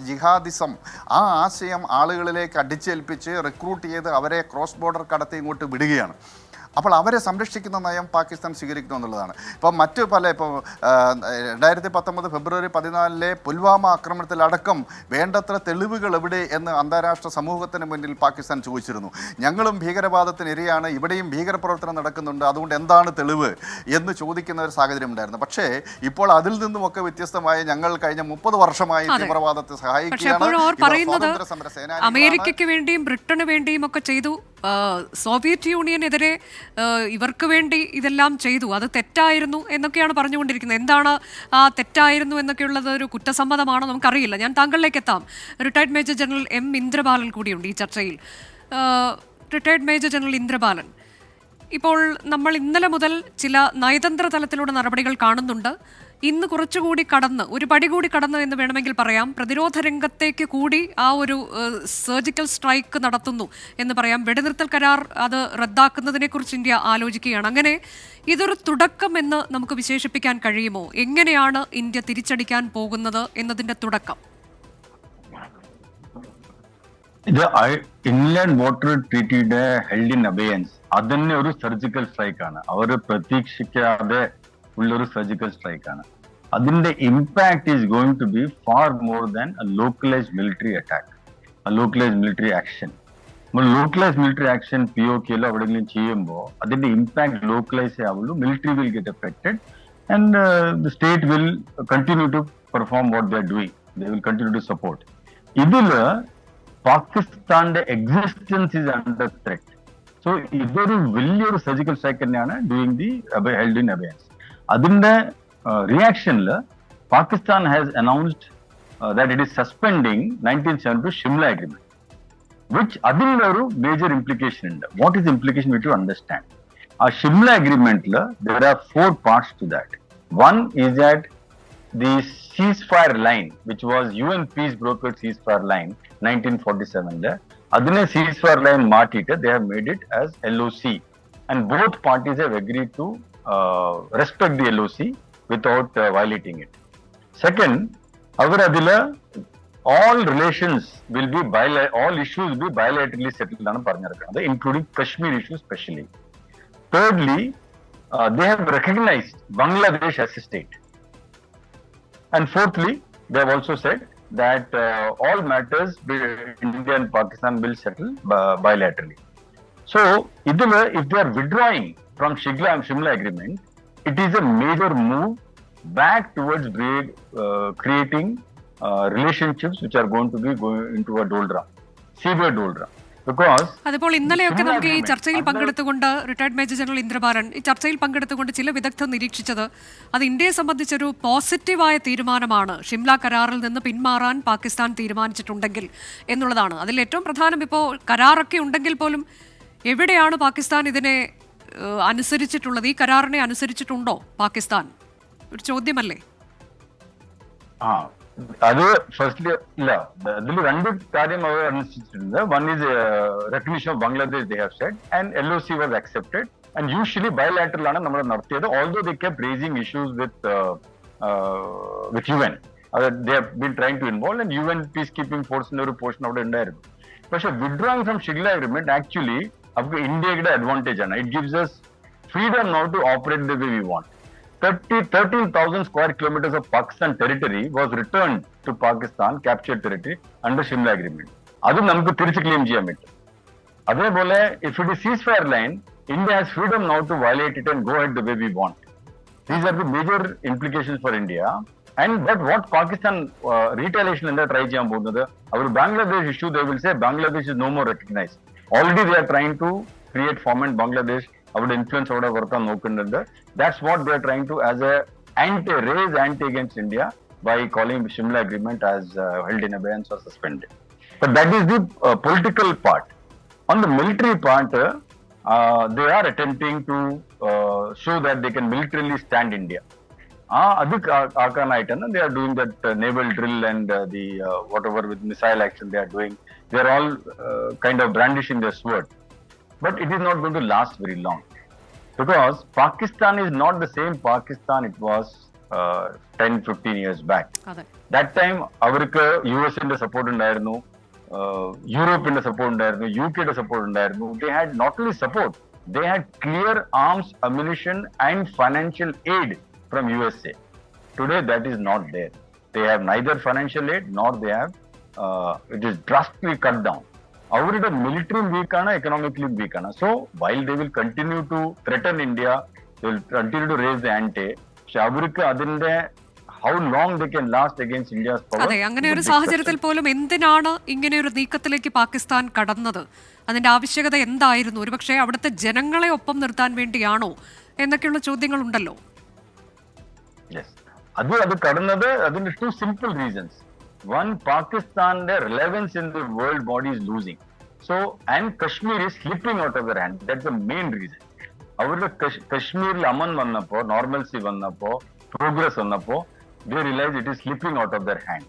ജിഹാദിസം ആ ആശയം ആളുകളിലേക്ക് അടിച്ചേൽപ്പിച്ച് റിക്രൂട്ട് ചെയ്ത് അവരെ ക്രോസ് ബോർഡർ കടത്തി ഇങ്ങോട്ട് വിടുകയാണ്. അപ്പോൾ അവരെ സംരക്ഷിക്കുന്ന നയം പാകിസ്ഥാൻ സ്വീകരിക്കുന്നു എന്നുള്ളതാണ്. ഇപ്പോൾ മറ്റ് പല ഇപ്പോൾ 2019 ഫെബ്രുവരി 14 പുൽവാമ ആക്രമണത്തിലടക്കം വേണ്ടത്ര തെളിവുകൾ എവിടെ എന്ന് അന്താരാഷ്ട്ര സമൂഹത്തിന് മുന്നിൽ പാകിസ്ഥാൻ ചോദിച്ചിരുന്നു. ഞങ്ങളും ഭീകരവാദത്തിന് ഇരയാണ്, ഇവിടെയും ഭീകരപ്രവർത്തനം നടക്കുന്നുണ്ട്, അതുകൊണ്ട് എന്താണ് തെളിവ് എന്ന് ചോദിക്കുന്ന ഒരു സാഹചര്യം ഉണ്ടായിരുന്നു. പക്ഷേ ഇപ്പോൾ അതിൽ നിന്നുമൊക്കെ വ്യത്യസ്തമായി ഞങ്ങൾ കഴിഞ്ഞ 30 വർഷമായി തീവ്രവാദത്തെ സഹായിക്കുകയാണ്. അമേരിക്കയ്ക്ക് വേണ്ടിയും ബ്രിട്ടന് വേണ്ടിയും ഒക്കെ ചെയ്തു, സോവിയറ്റ് യൂണിയനെതിരെ ഇവർക്ക് വേണ്ടി ഇതെല്ലാം ചെയ്തു, അത് തെറ്റായിരുന്നു എന്നൊക്കെയാണ് പറഞ്ഞുകൊണ്ടിരിക്കുന്നത്. എന്താണ് ആ തെറ്റായിരുന്നു എന്നൊക്കെയുള്ളത് ഒരു കുറ്റസമ്മതമാണോ നമുക്കറിയില്ല. ഞാൻ താങ്കളിലേക്ക് എത്താം. Retired major general M Indrabalan കൂടിയുണ്ട് ഈ ചർച്ചയിൽ. റിട്ടയർഡ് മേജർ ജനറൽ ഇന്ദ്രബാലൻ, ഇപ്പോൾ നമ്മൾ ഇന്നലെ മുതൽ ചില നയതന്ത്ര തലത്തിലുള്ള നടപടികൾ കാണുന്നുണ്ട്. ഇന്ന് കുറച്ചുകൂടി കടന്ന്, ഒരു പടി കൂടി കടന്ന് എന്ന് വേണമെങ്കിൽ പറയാം, പ്രതിരോധ രംഗത്തേക്ക് കൂടി ആ ഒരു സർജിക്കൽ സ്ട്രൈക്ക് നടത്തുന്നു എന്ന് പറയാം. വെടിനിർത്തൽ കരാർ അത് റദ്ദാക്കുന്നതിനെക്കുറിച്ച് ഇന്ത്യ ആലോചിക്കുകയാണ്. അങ്ങനെ ഇതൊരു തുടക്കം എന്ന് നമുക്ക് വിശേഷിപ്പിക്കാൻ കഴിയുമോ? എങ്ങനെയാണ് ഇന്ത്യ തിരിച്ചടിക്കാൻ പോകുന്നത് എന്നതിന്റെ തുടക്കം? ഇത് ഇൻലാൻഡ് വാട്ടർ ട്രീറ്റിയുടെ ഹെൽഡ് ഇൻ അബയൻസ് അതന്നെ ഒരു സർജിക്കൽ സ്ട്രൈക്കാണ്. അവർ പ്രതീക്ഷിക്കാതെ ഉള്ളൊരു സർജിക്കൽ സ്ട്രൈക്കാണ്. അതിന്റെ impact is going to be far more than a localized military attack, a localized military action. നമ്മൾ ലോക്കലൈസ്ഡ് മിലിറ്ററി ആക്ഷൻ POKയിലോ എവിടെയെങ്കിലും ചെയ്യുമ്പോൾ അതിന്റെ ഇമ്പാക്ട് ലോക്കലൈസ് ആവുള്ളൂ. Military will get affected and the state will continue to perform what they are doing. They will continue to support. ഇതില് പാകിസ്ഥാന്റെ existence is under threat. So ഇതൊരു വലിയൊരു സർജിക്കൽ സ്ട്രൈക്ക് തന്നെയാണ് doing the held in abeyance. അതിന്റെ റിയാക്ഷനിൽ Pakistan has announced that it is suspending 1972 Shimla agreement, which അതിൻ്റെ ഒരു major implication ഉണ്ട്. What is implication we to understand. ആ ഷിംല അഗ്രിമെന്റിൽ there are 4 parts to that. One is that the ceasefire line, which was UN peace brokered ceasefire line 1947, adine ceasefire line maatite they have made it as LOC, and both parties have agreed to respect the LOC without violating it. Second, avar adila all relations will be all issues will be bilaterally settled aanu paranjirukkanadu, including Kashmir issues especially. Thirdly, they have recognized Bangladesh as a state. And fourthly, they have also said that all matters India and Pakistan will settle bilaterally. So, if they are withdrawing from Shimla agreement, it is a major move back towards creating relationships which are going to be going into a doldrum, severe doldrum. അതിപ്പോൾ ഇന്നലെയൊക്കെ നമുക്ക് ഈ ചർച്ചയിൽ പങ്കെടുത്തുകൊണ്ട് retired major general Indrabalan ഈ ചർച്ചയിൽ പങ്കെടുത്തുകൊണ്ട് ചില വിദഗ്ധർ നിരീക്ഷിച്ചത് അത് ഇന്ത്യയെ സംബന്ധിച്ചൊരു പോസിറ്റീവായ തീരുമാനമാണ് ഷിംല കരാറിൽ നിന്ന് പിന്മാറാൻ പാകിസ്ഥാൻ തീരുമാനിച്ചിട്ടുണ്ടെങ്കിൽ എന്നുള്ളതാണ്. അതിൽ ഏറ്റവും പ്രധാനം, ഇപ്പോൾ കരാറൊക്കെ ഉണ്ടെങ്കിൽ പോലും എവിടെയാണ് പാകിസ്ഥാൻ ഇതിനെ അനുസരിച്ചിട്ടുള്ളത്? ഈ കരാറിനെ അനുസരിച്ചിട്ടുണ്ടോ പാകിസ്ഥാൻ? ഒരു ചോദ്യമല്ലേ? അത് ഫസ്റ്റ്ലി ഇല്ല. അതിൽ 2 കാര്യം അവർ അനുസരിച്ചിട്ടുണ്ട്. One is recognition of Bangladesh they have said and LOC was accepted and usually bilateral ആണ് നമ്മൾ നടത്തിയത്. Although they kept raising issues with UN. They have been trying to involve and UN peace keeping ഫോഴ്സിന്റെ ഒരു portion അവിടെ ഉണ്ടായിരുന്നു. പക്ഷെ withdrawing from Shimla agreement actually നമുക്ക് ഇന്ത്യയുടെ അഡ്വാൻറ്റേജ് ആണ്. It gives us freedom now to operate the way we want. 13,000 square kilometers of Pakistan territory was returned to Pakistan, captured territory, under Shimla agreement. അത് നമുക്ക് തിരിച്ച് claim ചെയ്യാൻ പറ്റും. അതേപോലെ if it is ceasefire line, India has freedom now to violate it and go ahead the way we want. These are the major implications for India. But what Pakistan retaliation എന്താ try ചെയ്യാൻ പോകുന്നത്? അവർ Bangladesh issue, they will say Bangladesh is no more recognized. Already they are trying to create famine Bangladesh. Our influence over work on. That's what they are trying to as a raise anti against India by calling Shimla Agreement as held in abeyance or suspended. But that is the political part. On the military part, they are attempting to show that they can militarily stand India. They are doing that naval drill and the whatever with missile action they are doing. They are all kind of brandishing their sword. But it is not going to last very long. Because Pakistan is not the same Pakistan it was 10-15 years back. That time, അവർക്ക് US-ന്റെ support ഉണ്ടായിരുന്നു, യൂറോപ്പിന്റെ support ഉണ്ടായിരുന്നു, UK-യുടെ support ഉണ്ടായിരുന്നു. They had not only support, they had clear arms, ammunition and financial aid from USA. Today, that is not there. They have neither financial aid nor they have, it is drastically cut down. അവരുടെ മിലിറ്ററിയും വീക്കാണ്, എക്കണോമിക്കലിയും വീക്കാണ്. So while they will continue to threaten India, they will continue to raise the anti. പക്ഷെ അവർക്ക് അതിന്റെ how long they can last against India's power. അതെ, അങ്ങനെ ഒരു സാഹചര്യത്തിൽ പോലും എന്തിനാണ് ഇങ്ങനെ ഒരു നീക്കത്തിലേക്ക് പാകിസ്ഥാൻ കടന്നത്? അതിന്റെ ആവശ്യകത എന്തായിരുന്നു? ഒരുപക്ഷെ അവിടുത്തെ ജനങ്ങളെ ഒപ്പം നിർത്താൻ വേണ്ടിയാണോ എന്നൊക്കെയുള്ള ചോദ്യങ്ങളുണ്ടല്ലോ. അത് കടന്നത് അതിന്റെ two simple reasons. One, Pakistan, their relevance in the world body is losing. So, and Kashmir is slipping out of their hand. That's the main reason. Our Kashmir aman vannappo, normalcy vannappo, progress vannappo, they realize it is slipping out of their hand.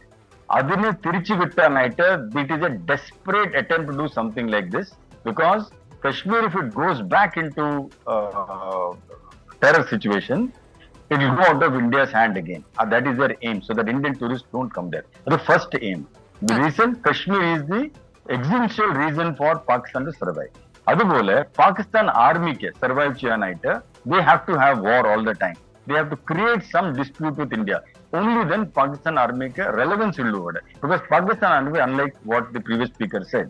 Adine tirichi vittanayittu, it is a desperate attempt to do something like this, because Kashmir, if it goes back into terror situation, it will go out of India's hand again. That is their aim, so that Indian tourists don't come there. The first aim. The reason Kashmir is the existential reason for Pakistan to survive. അതുപോലെ Pakistan ആർമിക്ക് survive ചെയ്യാനായിട്ട് they have to have war all the time. They have to create some dispute with India. Only then Pakistan armyക്ക് relevance ഉള്ളൂ ഇവിടെ. Because Pakistan army, unlike what the previous speaker said,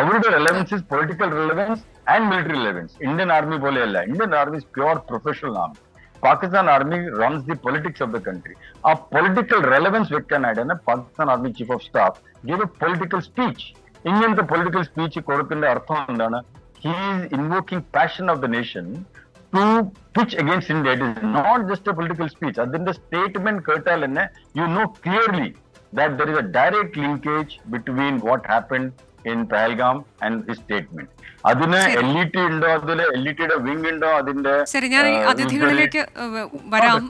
അവരുടെ relevance is political relevance and military relevance. Indian army പോലെയല്ല. Indian army is pure professional army. Pakistan army runs the politics of the country. A political relevance വെക്കാനായിട്ടാണ് Pakistan army chief of staff gave a political speech. ഇങ്ങനത്തെ political speech കൊടുക്കേണ്ട അർത്ഥം എന്താണ്? He is invoking passion of the nation to pitch against India. It is not just a political speech. അതിന്റെ statement കേട്ടാൽ തന്നെ you know clearly that there is a direct linkage between what happened in Pahalgam and his statement. അതിന് LET ഉണ്ടോ, അതിൽ LETയുടെ wing ഉണ്ടോ, അതിന്റെ ശരി, ഞാൻ ഈ അതിഥികളിലേക്ക് വരാം.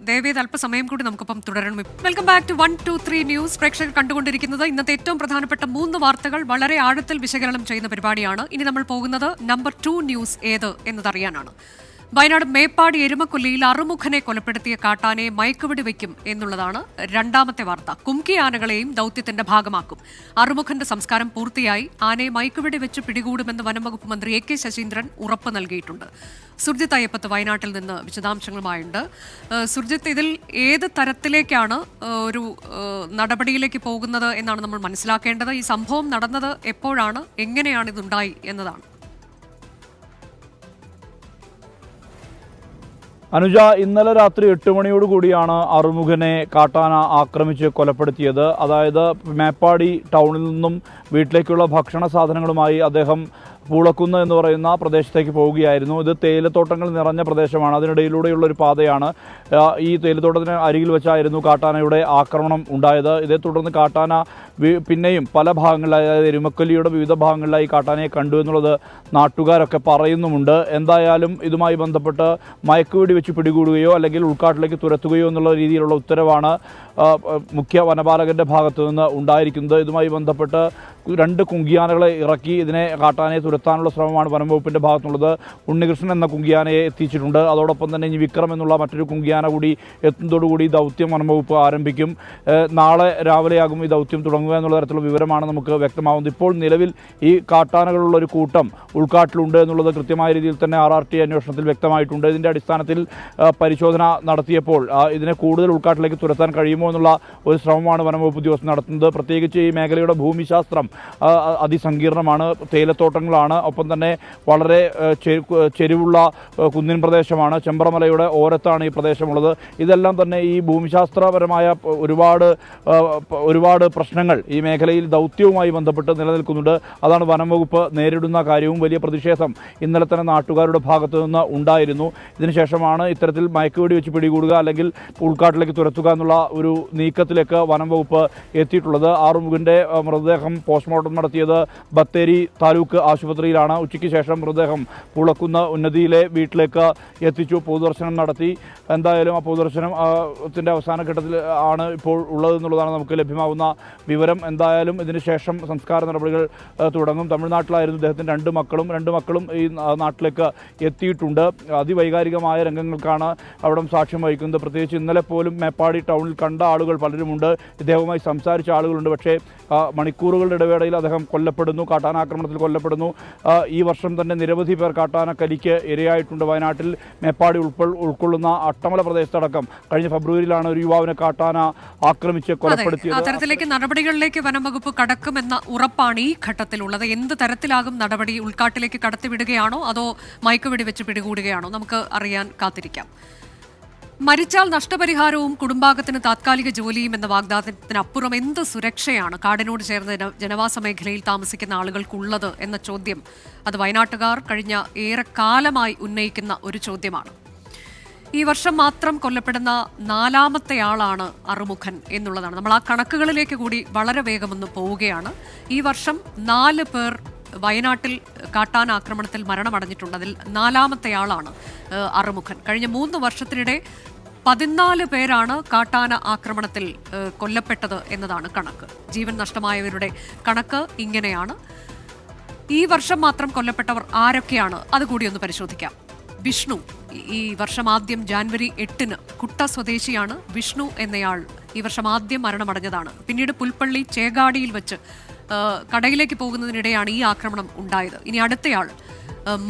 ദയവേത് അല്പസമയം കൂടി നമുക്കൊപ്പം തുടരണം. Welcome back to 123 news. പ്രേക്ഷകർ കണ്ടുകൊണ്ടിരിക്കുന്നത് ഇന്നത്തെ ഏറ്റവും പ്രധാനപ്പെട്ട 3 വാർത്തകൾ വളരെ ആഴത്തിൽ വിശകലനം ചെയ്യുന്ന പരിപാടിയാണ്. ഇനി നമ്മൾ പോകുന്നത് നമ്പർ 2 ന്യൂസ് ഏത് എന്നതറിയാനാണ്. വയനാട് മേപ്പാടി എരുമക്കൊല്ലിയിൽ അറുമുഖനെ കൊലപ്പെടുത്തിയ കാട്ടാനയെ മയക്കുവെടി വയ്ക്കും എന്നുള്ളതാണ് രണ്ടാമത്തെ വാർത്ത. കുംകി ആനകളെയും ദൌത്യത്തിന്റെ ഭാഗമാക്കും. അറുമുഖന്റെ സംസ്കാരം പൂർത്തിയായി. ആനയെ മയക്കുവെടി വെച്ച് പിടികൂടുമെന്ന് വനംവകുപ്പ് മന്ത്രി AK ശശീന്ദ്രൻ ഉറപ്പ് നൽകിയിട്ടുണ്ട്. സുർജിത്ത് അയ്യപ്പത്ത് വയനാട്ടിൽ നിന്ന് വിശദാംശങ്ങളുമായുണ്ട്. സുർജിത്ത്, ഇതിൽ ഏത് തരത്തിലേക്കാണ് ഒരു നടപടിയിലേക്ക് പോകുന്നത് എന്നാണ് നമ്മൾ മനസ്സിലാക്കേണ്ടത്? ഈ സംഭവം നടന്നത് എപ്പോഴാണ്, എങ്ങനെയാണ് ഇതുണ്ടായി എന്നതാണ്. അനുജ, ഇന്നലെ രാത്രി 8 മണിയോടുകൂടിയാണ് അറുമുഖനെ കാട്ടാന ആക്രമിച്ച് കൊലപ്പെടുത്തിയത്. അതായത് മേപ്പാടി ടൗണിൽ നിന്നും വീട്ടിലേക്കുള്ള ഭക്ഷണ സാധനങ്ങളുമായി അദ്ദേഹം പൂളക്കുന്ന് എന്ന് പറയുന്ന പ്രദേശത്തേക്ക് പോവുകയായിരുന്നു. ഇത് തേയിലത്തോട്ടങ്ങൾ നിറഞ്ഞ പ്രദേശമാണ്. അതിനിടയിലൂടെയുള്ളൊരു പാതയാണ്. ഈ തേയിലത്തോട്ടത്തിന് അരികിൽ വെച്ചായിരുന്നു കാട്ടാനയുടെ ആക്രമണം ഉണ്ടായത്. ഇതേ തുടർന്ന് കാട്ടാന പിന്നെയും പല ഭാഗങ്ങളിലായി, അതായത് എരുമക്കൊല്ലിയുടെ വിവിധ ഭാഗങ്ങളിലായി കാട്ടാനയെ കണ്ടു എന്നുള്ളത് നാട്ടുകാരൊക്കെ പറയുന്നുമുണ്ട്. എന്തായാലും ഇതുമായി ബന്ധപ്പെട്ട് മയക്കുവെടി വെച്ച് പിടികൂടുകയോ അല്ലെങ്കിൽ ഉൾക്കാട്ടിലേക്ക് തുരത്തുകയോ എന്നുള്ള രീതിയിലുള്ള ഉത്തരവാണ് മുഖ്യ വനപാലകന്റെ ഭാഗത്തു നിന്ന് ഉണ്ടായിരിക്കുന്നത്. ഇതുമായി ബന്ധപ്പെട്ട് 2 കുങ്കിയാനകളെ ഇറക്കി ഇതിനെ കാട്ടാനയെ തുരത്താനുള്ള ശ്രമമാണ് വനംവകുപ്പിൻ്റെ ഭാഗത്തുള്ളത്. ഉണ്ണികൃഷ്ണൻ എന്ന കുങ്കിയാനയെ എത്തിച്ചിട്ടുണ്ട്. അതോടൊപ്പം തന്നെ ഇനി വിക്രം എന്നുള്ള മറ്റൊരു കുങ്കിയാന കൂടി എത്തുന്നതോടുകൂടി ദൗത്യം വനംവകുപ്പ് ആരംഭിക്കും. നാളെ രാവിലെയാകും ഈ ദൗത്യം തുടങ്ങുക എന്നുള്ള തരത്തിലുള്ള വിവരമാണ് നമുക്ക് വ്യക്തമാവുന്നത്. ഇപ്പോൾ നിലവിൽ ഈ കാട്ടാനകളുള്ള ഒരു കൂട്ടം ഉൾക്കാട്ടിലുണ്ട് എന്നുള്ളത് കൃത്യമായ രീതിയിൽ തന്നെ RRT അന്വേഷണത്തിൽ വ്യക്തമായിട്ടുണ്ട്. ഇതിൻ്റെ അടിസ്ഥാനത്തിൽ പരിശോധന നടത്തിയപ്പോൾ ഇതിനെ കൂടുതൽ ഉൾക്കാട്ടിലേക്ക് തുരത്താൻ കഴിയുമോ എന്നുള്ള ഒരു ശ്രമമാണ് വനംവകുപ്പ് ഉദ്യോഗസ്ഥർ നടത്തുന്നത്. പ്രത്യേകിച്ച് ഈ മേഖലയുടെ ഭൂമിശാസ്ത്രം അതിസങ്കീർണമാണ്. തേയിലത്തോട്ടങ്ങളാണ്, ഒപ്പം തന്നെ വളരെ ചെരിവുള്ള കുന്നിൻ പ്രദേശമാണ്. ചെമ്പ്രമലയുടെ ഓരത്താണ് ഈ പ്രദേശമുള്ളത്. ഇതെല്ലാം തന്നെ ഈ ഭൂമിശാസ്ത്രപരമായ ഒരുപാട് പ്രശ്നങ്ങൾ ഈ മേഖലയിൽ ദൗത്യവുമായി ബന്ധപ്പെട്ട് നിലനിൽക്കുന്നുണ്ട്. അതാണ് വനം വകുപ്പ് നേരിടുന്ന കാര്യവും. വലിയ പ്രതിഷേധം ഇന്നലെ തന്നെ നാട്ടുകാരുടെ ഭാഗത്തു നിന്ന് ഉണ്ടായിരുന്നു. ഇതിനുശേഷമാണ് ഇത്തരത്തിൽ മയക്കുവെടി വെച്ച് പിടികൂടുക അല്ലെങ്കിൽ ഉൾക്കാട്ടിലേക്ക് തുരത്തുക എന്നുള്ള ഒരു നീക്കത്തിലേക്ക് വനം വകുപ്പ് എത്തിയിട്ടുള്ളത്. ആറുമുഖൻ്റെ മൃതദേഹം പോസ്റ്റ്മോർട്ടം നടത്തിയത് ബത്തേരി താലൂക്ക് ആശുപത്രിയിലാണ്. ഉച്ചയ്ക്ക് ശേഷം മൃതദേഹം പുളക്കുന്ന് ഉന്നതിയിലെ വീട്ടിലേക്ക് എത്തിച്ചു. പൊതുദർശനം നടത്തി. എന്തായാലും ആ പൊതുദർശനത്തിൻ്റെ അവസാന ഘട്ടത്തിൽ ആണ് ഇപ്പോൾ ഉള്ളതെന്നുള്ളതാണ് നമുക്ക് ലഭ്യമാകുന്ന വിവരം. എന്തായാലും ഇതിന് ശേഷം സംസ്കാര നടപടികൾ തുടങ്ങും. തമിഴ്നാട്ടിലായിരുന്നു ഇദ്ദേഹത്തിൻ്റെ രണ്ട് മക്കളും ഈ നാട്ടിലേക്ക് എത്തിയിട്ടുണ്ട്. അതിവൈകാരികമായ രംഗങ്ങൾക്കാണ് അവിടെ സാക്ഷ്യം വഹിക്കുന്നത്. പ്രത്യേകിച്ച് ഇന്നലെ പോലും മേപ്പാടി ടൗണിൽ കണ്ട ആളുകൾ പലരുമുണ്ട്, ഇദ്ദേഹവുമായി സംസാരിച്ച ആളുകളുണ്ട്. പക്ഷേ മണിക്കൂറുകളുടെ ഇടവേളയിൽ അദ്ദേഹം കൊല്ലപ്പെടുന്നു, കാട്ടാനാക്രമണത്തിൽ കൊല്ലപ്പെടുന്നു. ഈ വർഷം തന്നെ നിരവധി പേർ കാട്ടാനക്കലിക്ക് ഇരയായിട്ടുണ്ട്. വയനാട്ടിൽ മേപ്പാടി ഉൾക്കൊള്ളുന്ന അട്ടമല പ്രദേശത്തടക്കം കഴിഞ്ഞ ഫെബ്രുവരിയിലാണ് ഒരു യുവാവിനെ കാട്ടാന ആക്രമിച്ച് കൊലപ്പെടുത്തിയത്. അത്തരത്തിലേക്ക് നടപടികളിലേക്ക് വനം വകുപ്പ് കടക്കുമെന്ന ഉറപ്പാണ് ഈ ഘട്ടത്തിലുള്ളത്. എന്ത് തരത്തിലാകും നടപടി? ഉൾക്കാട്ടിലേക്ക് കടത്തിവിടുകയാണോ അതോ മയക്കുവെടി വെച്ച് പിടികൂടുകയാണോ? നമുക്ക് അറിയാൻ കാത്തിരിക്കാം. മരിച്ചാൽ നഷ്ടപരിഹാരവും കുടുംബാംഗത്തിന് താത്കാലിക ജോലിയും എന്ന വാഗ്ദാനത്തിനപ്പുറം എന്ത് സുരക്ഷയാണ് കാടിനോട് ചേർന്ന ജനവാസ മേഖലയിൽ താമസിക്കുന്ന ആളുകൾക്കുള്ളത് എന്ന ചോദ്യം അത് വയനാട്ടുകാർ കഴിഞ്ഞ ഏറെക്കാലമായി ഉന്നയിക്കുന്ന ഒരു ചോദ്യമാണ്. ഈ വർഷം മാത്രം കൊല്ലപ്പെടുന്ന 4ാമത്തെ ആളാണ് അറുമുഖൻ എന്നുള്ളതാണ്. നമ്മൾ ആ കണക്കുകളിലേക്ക് കൂടി വളരെ വേഗമൊന്ന് പോവുകയാണ്. ഈ വർഷം 4 പേർ വയനാട്ടിൽ കാട്ടാനാക്രമണത്തിൽ മരണമടഞ്ഞിട്ടുണ്ട്. അതിൽ 4ാമത്തെ ആളാണ് അറുമുഖൻ. കഴിഞ്ഞ 3 വർഷത്തിനിടെ 14 പേരാണ് കാട്ടാന ആക്രമണത്തിൽ കൊല്ലപ്പെട്ടത് എന്നതാണ് കണക്ക്. ജീവൻ നഷ്ടമായവരുടെ കണക്ക് ഇങ്ങനെയാണ്. ഈ വർഷം മാത്രം കൊല്ലപ്പെട്ടവർ ആരൊക്കെയാണ് അതുകൂടി ഒന്ന് പരിശോധിക്കാം. വിഷ്ണു ഈ വർഷം ആദ്യം ജാനുവരി 8-ന് കുട്ട സ്വദേശിയാണ്. വിഷ്ണു എന്നയാൾ ഈ വർഷം ആദ്യം മരണമടഞ്ഞതാണ്. പിന്നീട് പുൽപ്പള്ളി ചേകാടിയിൽ വെച്ച് കടയിലേക്ക് പോകുന്നതിനിടെയാണ് ഈ ആക്രമണം ഉണ്ടായത്. ഇനി അടുത്തയാൾ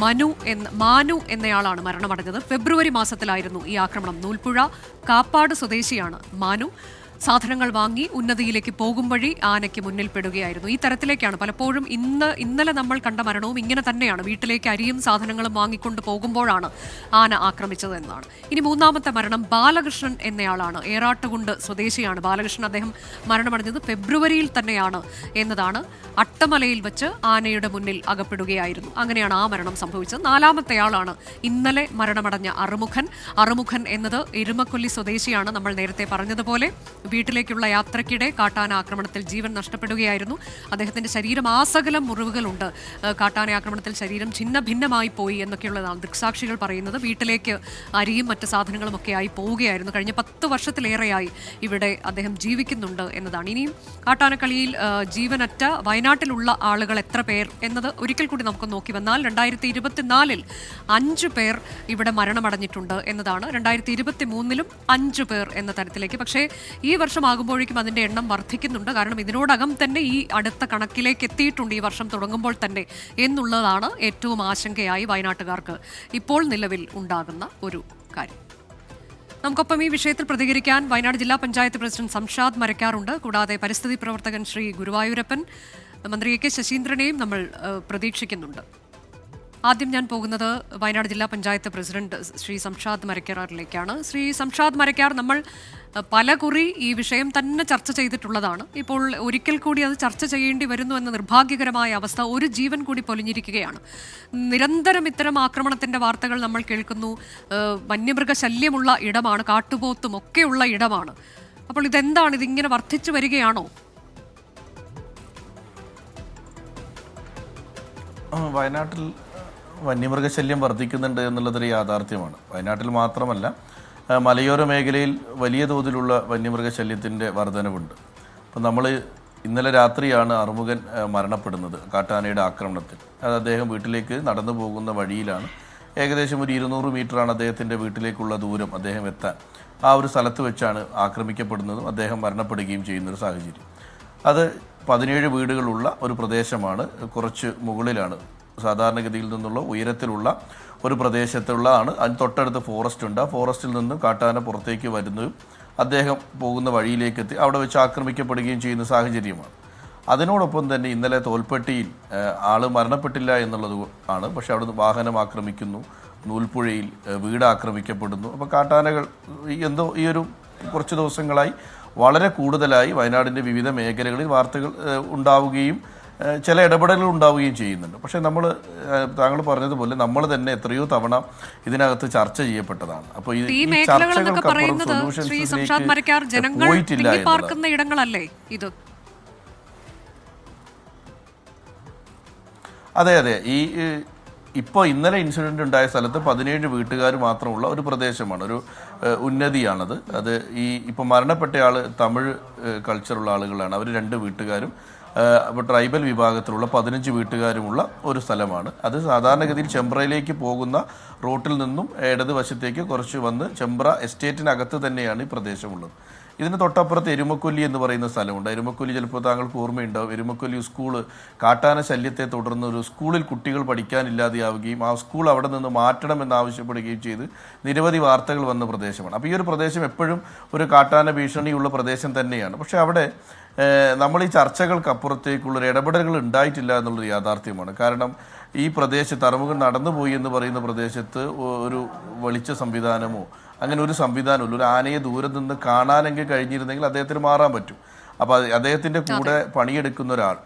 മാനു എന്നയാളാണ് മരണമടഞ്ഞത്. ഫെബ്രുവരി മാസത്തിലായിരുന്നു ഈ ആക്രമണം. നൂൽപ്പുഴ കാപ്പാട് സ്വദേശിയാണ് മാനു. സാധനങ്ങൾ വാങ്ങി ഉന്നതിയിലേക്ക് പോകും വഴി ആനയ്ക്ക് മുന്നിൽ പെടുകയായിരുന്നു. ഈ തരത്തിലേക്കാണ് പലപ്പോഴും ഇന്നലെ നമ്മൾ കണ്ട മരണവും ഇങ്ങനെ തന്നെയാണ്. വീട്ടിലേക്ക് അരിയും സാധനങ്ങളും വാങ്ങിക്കൊണ്ട് പോകുമ്പോഴാണ് ആന ആക്രമിച്ചത് എന്നാണ്. ഇനി 3ാമത്തെ മരണം ബാലകൃഷ്ണൻ എന്നയാളാണ്. ഏറാട്ടുകുണ്ട് സ്വദേശിയാണ് ബാലകൃഷ്ണൻ. അദ്ദേഹം മരണമടഞ്ഞത് ഫെബ്രുവരിയിൽ തന്നെയാണ് എന്നതാണ്. അട്ടമലയിൽ വെച്ച് ആനയുടെ മുന്നിൽ അകപ്പെടുകയായിരുന്നു. അങ്ങനെയാണ് ആ മരണം സംഭവിച്ചത്. 4ാമത്തെ ആളാണ് ഇന്നലെ മരണമടഞ്ഞ അറുമുഖൻ എന്നത് എരുമക്കൊല്ലി സ്വദേശിയാണ്. നമ്മൾ നേരത്തെ പറഞ്ഞതുപോലെ വീട്ടിലേക്കുള്ള യാത്രയ്ക്കിടെ കാട്ടാന ആക്രമണത്തിൽ ജീവൻ നഷ്ടപ്പെടുകയായിരുന്നു. അദ്ദേഹത്തിന്റെ ശരീരം ആസകലം മുറിവുകളുണ്ട്. കാട്ടാന ആക്രമണത്തിൽ ശരീരം ഛിന്ന ഭിന്നമായി പോയി എന്നൊക്കെയുള്ളതാണ് ദൃക്സാക്ഷികൾ പറയുന്നത്. വീട്ടിലേക്ക് അരിയും മറ്റ് സാധനങ്ങളും ഒക്കെയായി പോവുകയായിരുന്നു. കഴിഞ്ഞ 10 വർഷത്തിലേറെയായി ഇവിടെ അദ്ദേഹം ജീവിക്കുന്നുണ്ട് എന്നതാണ്. ഇനിയും കാട്ടാനക്കളിയിൽ ജീവനറ്റ വയനാട്ടിലുള്ള ആളുകൾ എത്ര പേർ എന്നത് ഒരിക്കൽ കൂടി നമുക്ക് നോക്കി വന്നാൽ 2024-ൽ 5 പേർ ഇവിടെ മരണമടഞ്ഞിട്ടുണ്ട് എന്നതാണ്. 2023-ലും 5 പേർ എന്ന തരത്തിലേക്ക്. പക്ഷേ ഈ വർഷമാകുമ്പോഴേക്കും അതിൻ്റെ എണ്ണം വർദ്ധിക്കുന്നുണ്ട്. കാരണം ഇതിനോടകം തന്നെ ഈ അടുത്ത കണക്കിലേക്ക് എത്തിയിട്ടുണ്ട് ഈ വർഷം തുടങ്ങുമ്പോൾ തന്നെ എന്നുള്ളതാണ് ഏറ്റവും ആശങ്കയായി വയനാട്ടുകാർക്ക് ഇപ്പോൾ നിലവിൽ ഉണ്ടാകുന്ന ഒരു കാര്യം. നമുക്കൊപ്പം ഈ വിഷയത്തിൽ പ്രതികരിക്കാൻ വയനാട് ജില്ലാ പഞ്ചായത്ത് പ്രസിഡന്റ് സംഷാദ് മരക്കാറുണ്ട്. കൂടാതെ പരിസ്ഥിതി പ്രവർത്തകൻ ശ്രീ ഗുരുവായൂരപ്പൻ, മന്ത്രി എ കെ ശശീന്ദ്രനെയും നമ്മൾ പ്രതീക്ഷിക്കുന്നുണ്ട്. ആദ്യം ഞാൻ പോകുന്നത് വയനാട് ജില്ലാ പഞ്ചായത്ത് പ്രസിഡന്റ് ശ്രീ സംഷാദ് മരക്കാറിലേക്കാണ്. ശ്രീ സംഷാദ് മരക്കാർ, നമ്മൾ പലകുറി ഈ വിഷയം തന്നെ ചർച്ച ചെയ്തിട്ടുള്ളതാണ്. ഇപ്പോൾ ഒരിക്കൽ കൂടി അത് ചർച്ച ചെയ്യേണ്ടി വരുന്നു എന്ന നിർഭാഗ്യകരമായ അവസ്ഥ. ഒരു ജീവൻ കൂടി പൊലിഞ്ഞിരിക്കുകയാണ്. നിരന്തരം ഇത്തരം ആക്രമണത്തിന്റെ വാർത്തകൾ നമ്മൾ കേൾക്കുന്നു. വന്യമൃഗശല്യമുള്ള ഇടമാണ്, കാട്ടുപോത്തും ഒക്കെയുള്ള ഇടമാണ്. അപ്പോൾ ഇതെന്താണ്, ഇതിങ്ങനെ വർദ്ധിച്ചു വരികയാണോ? വയനാട്ടിൽ വന്യമൃഗശല്യം വർദ്ധിക്കുന്നുണ്ട് എന്നുള്ളതൊരു യാഥാർത്ഥ്യമാണ്. വയനാട്ടിൽ മാത്രമല്ല, മലയോര മേഖലയിൽ വലിയ തോതിലുള്ള വന്യമൃഗശല്യത്തിൻ്റെ വർധനവുണ്ട്. അപ്പം നമ്മൾ ഇന്നലെ രാത്രിയാണ് അറുമുഖൻ മരണപ്പെടുന്നത് കാട്ടാനയുടെ ആക്രമണത്തിൽ. അത് അദ്ദേഹം വീട്ടിലേക്ക് നടന്നു പോകുന്ന വഴിയിലാണ്. ഏകദേശം ഒരു 200 മീറ്ററാണ് അദ്ദേഹത്തിൻ്റെ വീട്ടിലേക്കുള്ള ദൂരം. അദ്ദേഹം എത്താൻ ആ ഒരു സ്ഥലത്ത് വെച്ചാണ് ആക്രമിക്കപ്പെടുന്നതും അദ്ദേഹം മരണപ്പെടുകയും ചെയ്യുന്നൊരു സാഹചര്യം. അത് 17 വീടുകളുള്ള ഒരു പ്രദേശമാണ്. കുറച്ച് മുകളിലാണ്, സാധാരണഗതിയിൽ നിന്നുള്ള ഉയരത്തിലുള്ള ഒരു പ്രദേശത്തുള്ളതാണ്. അതിന് തൊട്ടടുത്ത് ഫോറസ്റ്റ് ഉണ്ട്. ആ ഫോറസ്റ്റിൽ നിന്നും കാട്ടാന പുറത്തേക്ക് വരുന്നതും അദ്ദേഹം പോകുന്ന വഴിയിലേക്കെത്തി അവിടെ വെച്ച് ആക്രമിക്കപ്പെടുകയും ചെയ്യുന്ന സാഹചര്യമാണ്. അതിനോടൊപ്പം തന്നെ ഇന്നലെ തോൽപ്പെട്ടിയിൽ ആൾ മരണപ്പെട്ടില്ല എന്നുള്ളത് ആണ്. പക്ഷെ അവിടുന്ന് വാഹനം ആക്രമിക്കുന്നു, നൂൽപ്പുഴയിൽ വീട് ആക്രമിക്കപ്പെടുന്നു. അപ്പോൾ കാട്ടാനകൾ എന്തോ ഈ ഒരു കുറച്ച് ദിവസങ്ങളായി വളരെ കൂടുതലായി വയനാടിൻ്റെ വിവിധ മേഖലകളിൽ വാർത്തകൾ ഉണ്ടാവുകയും ചില ഇടപെടലുകൾ ഉണ്ടാവുകയും ചെയ്യുന്നുണ്ട്. പക്ഷേ താങ്കൾ പറഞ്ഞതുപോലെ നമ്മൾ തന്നെ എത്രയോ തവണ ഇതിനകത്ത് ചർച്ച ചെയ്യപ്പെട്ടതാണ്. അപ്പോൾ ഈ മേഖലകളെന്നൊക്കെ പറയുന്നത് ശ്രീ സംഷാദ് മരക്കാർ ജനങ്ങൾ പാർക്കുന്ന ഇടങ്ങളല്ലേ ഇത്? അതെ അതെ. ഇപ്പോൾ ഇന്നലെ ഇൻസിഡൻറ്റ് ഉണ്ടായ സ്ഥലത്ത് 17 വീട്ടുകാർ മാത്രമുള്ള ഒരു പ്രദേശമാണ്, ഒരു ഉന്നതിയാണത്. അത് ഇപ്പോൾ മരണപ്പെട്ടയാൾ തമിഴ് കൾച്ചറുള്ള ആളുകളാണ്. അവർ 2 വീട്ടുകാരും അപ്പോൾ ട്രൈബൽ വിഭാഗത്തിലുള്ള 15 വീട്ടുകാരുമുള്ള ഒരു സ്ഥലമാണ്. അത് സാധാരണഗതിയിൽ ചെമ്പ്രയിലേക്ക് പോകുന്ന റൂട്ടിൽ നിന്നും ഇടതുവശത്തേക്ക് കുറച്ച് വന്ന് ചെമ്പ്ര എസ്റ്റേറ്റിനകത്ത് തന്നെയാണ് ഈ പ്രദേശമുള്ളത്. ഇതിന് തൊട്ടപ്പുറത്ത് എരുമക്കൊല്ലി എന്ന് പറയുന്ന സ്ഥലമുണ്ട്. എരുമക്കൊല്ലി ചിലപ്പോൾ താങ്കൾക്ക് ഓർമ്മയുണ്ടാവും. എരുമക്കൊല്ലി സ്കൂള് കാട്ടാന ശല്യത്തെ തുടർന്ന് ഒരു സ്കൂളിൽ കുട്ടികൾ പഠിക്കാനില്ലാതെയാവുകയും ആ സ്കൂൾ അവിടെ നിന്ന് മാറ്റണമെന്നാവശ്യപ്പെടുകയും ചെയ്ത് നിരവധി വാർത്തകൾ വന്ന പ്രദേശമാണ്. അപ്പോൾ ഈ ഒരു പ്രദേശം എപ്പോഴും ഒരു കാട്ടാന ഭീഷണിയുള്ള പ്രദേശം തന്നെയാണ്. പക്ഷേ അവിടെ നമ്മൾ ഈ ചർച്ചകൾക്കപ്പുറത്തേക്കുള്ളൊരു ഇടപെടലുകൾ ഉണ്ടായിട്ടില്ല എന്നുള്ളൊരു യാഥാർത്ഥ്യമാണ്. കാരണം ഈ പ്രദേശത്ത് അറുമുഖൻ നടന്നുപോയി എന്ന് പറയുന്ന പ്രദേശത്ത് ഒരു വെളിച്ച സംവിധാനമോ അങ്ങനെ ഒരു സംവിധാനമില്ല. ഒരു ആനയെ ദൂരെ നിന്ന് കാണാനെങ്കിൽ കഴിഞ്ഞിരുന്നെങ്കിൽ അദ്ദേഹത്തിന് മാറാൻ പറ്റും. അപ്പോൾ അദ്ദേഹത്തിൻ്റെ കൂടെ പണിയെടുക്കുന്ന ഒരാൾ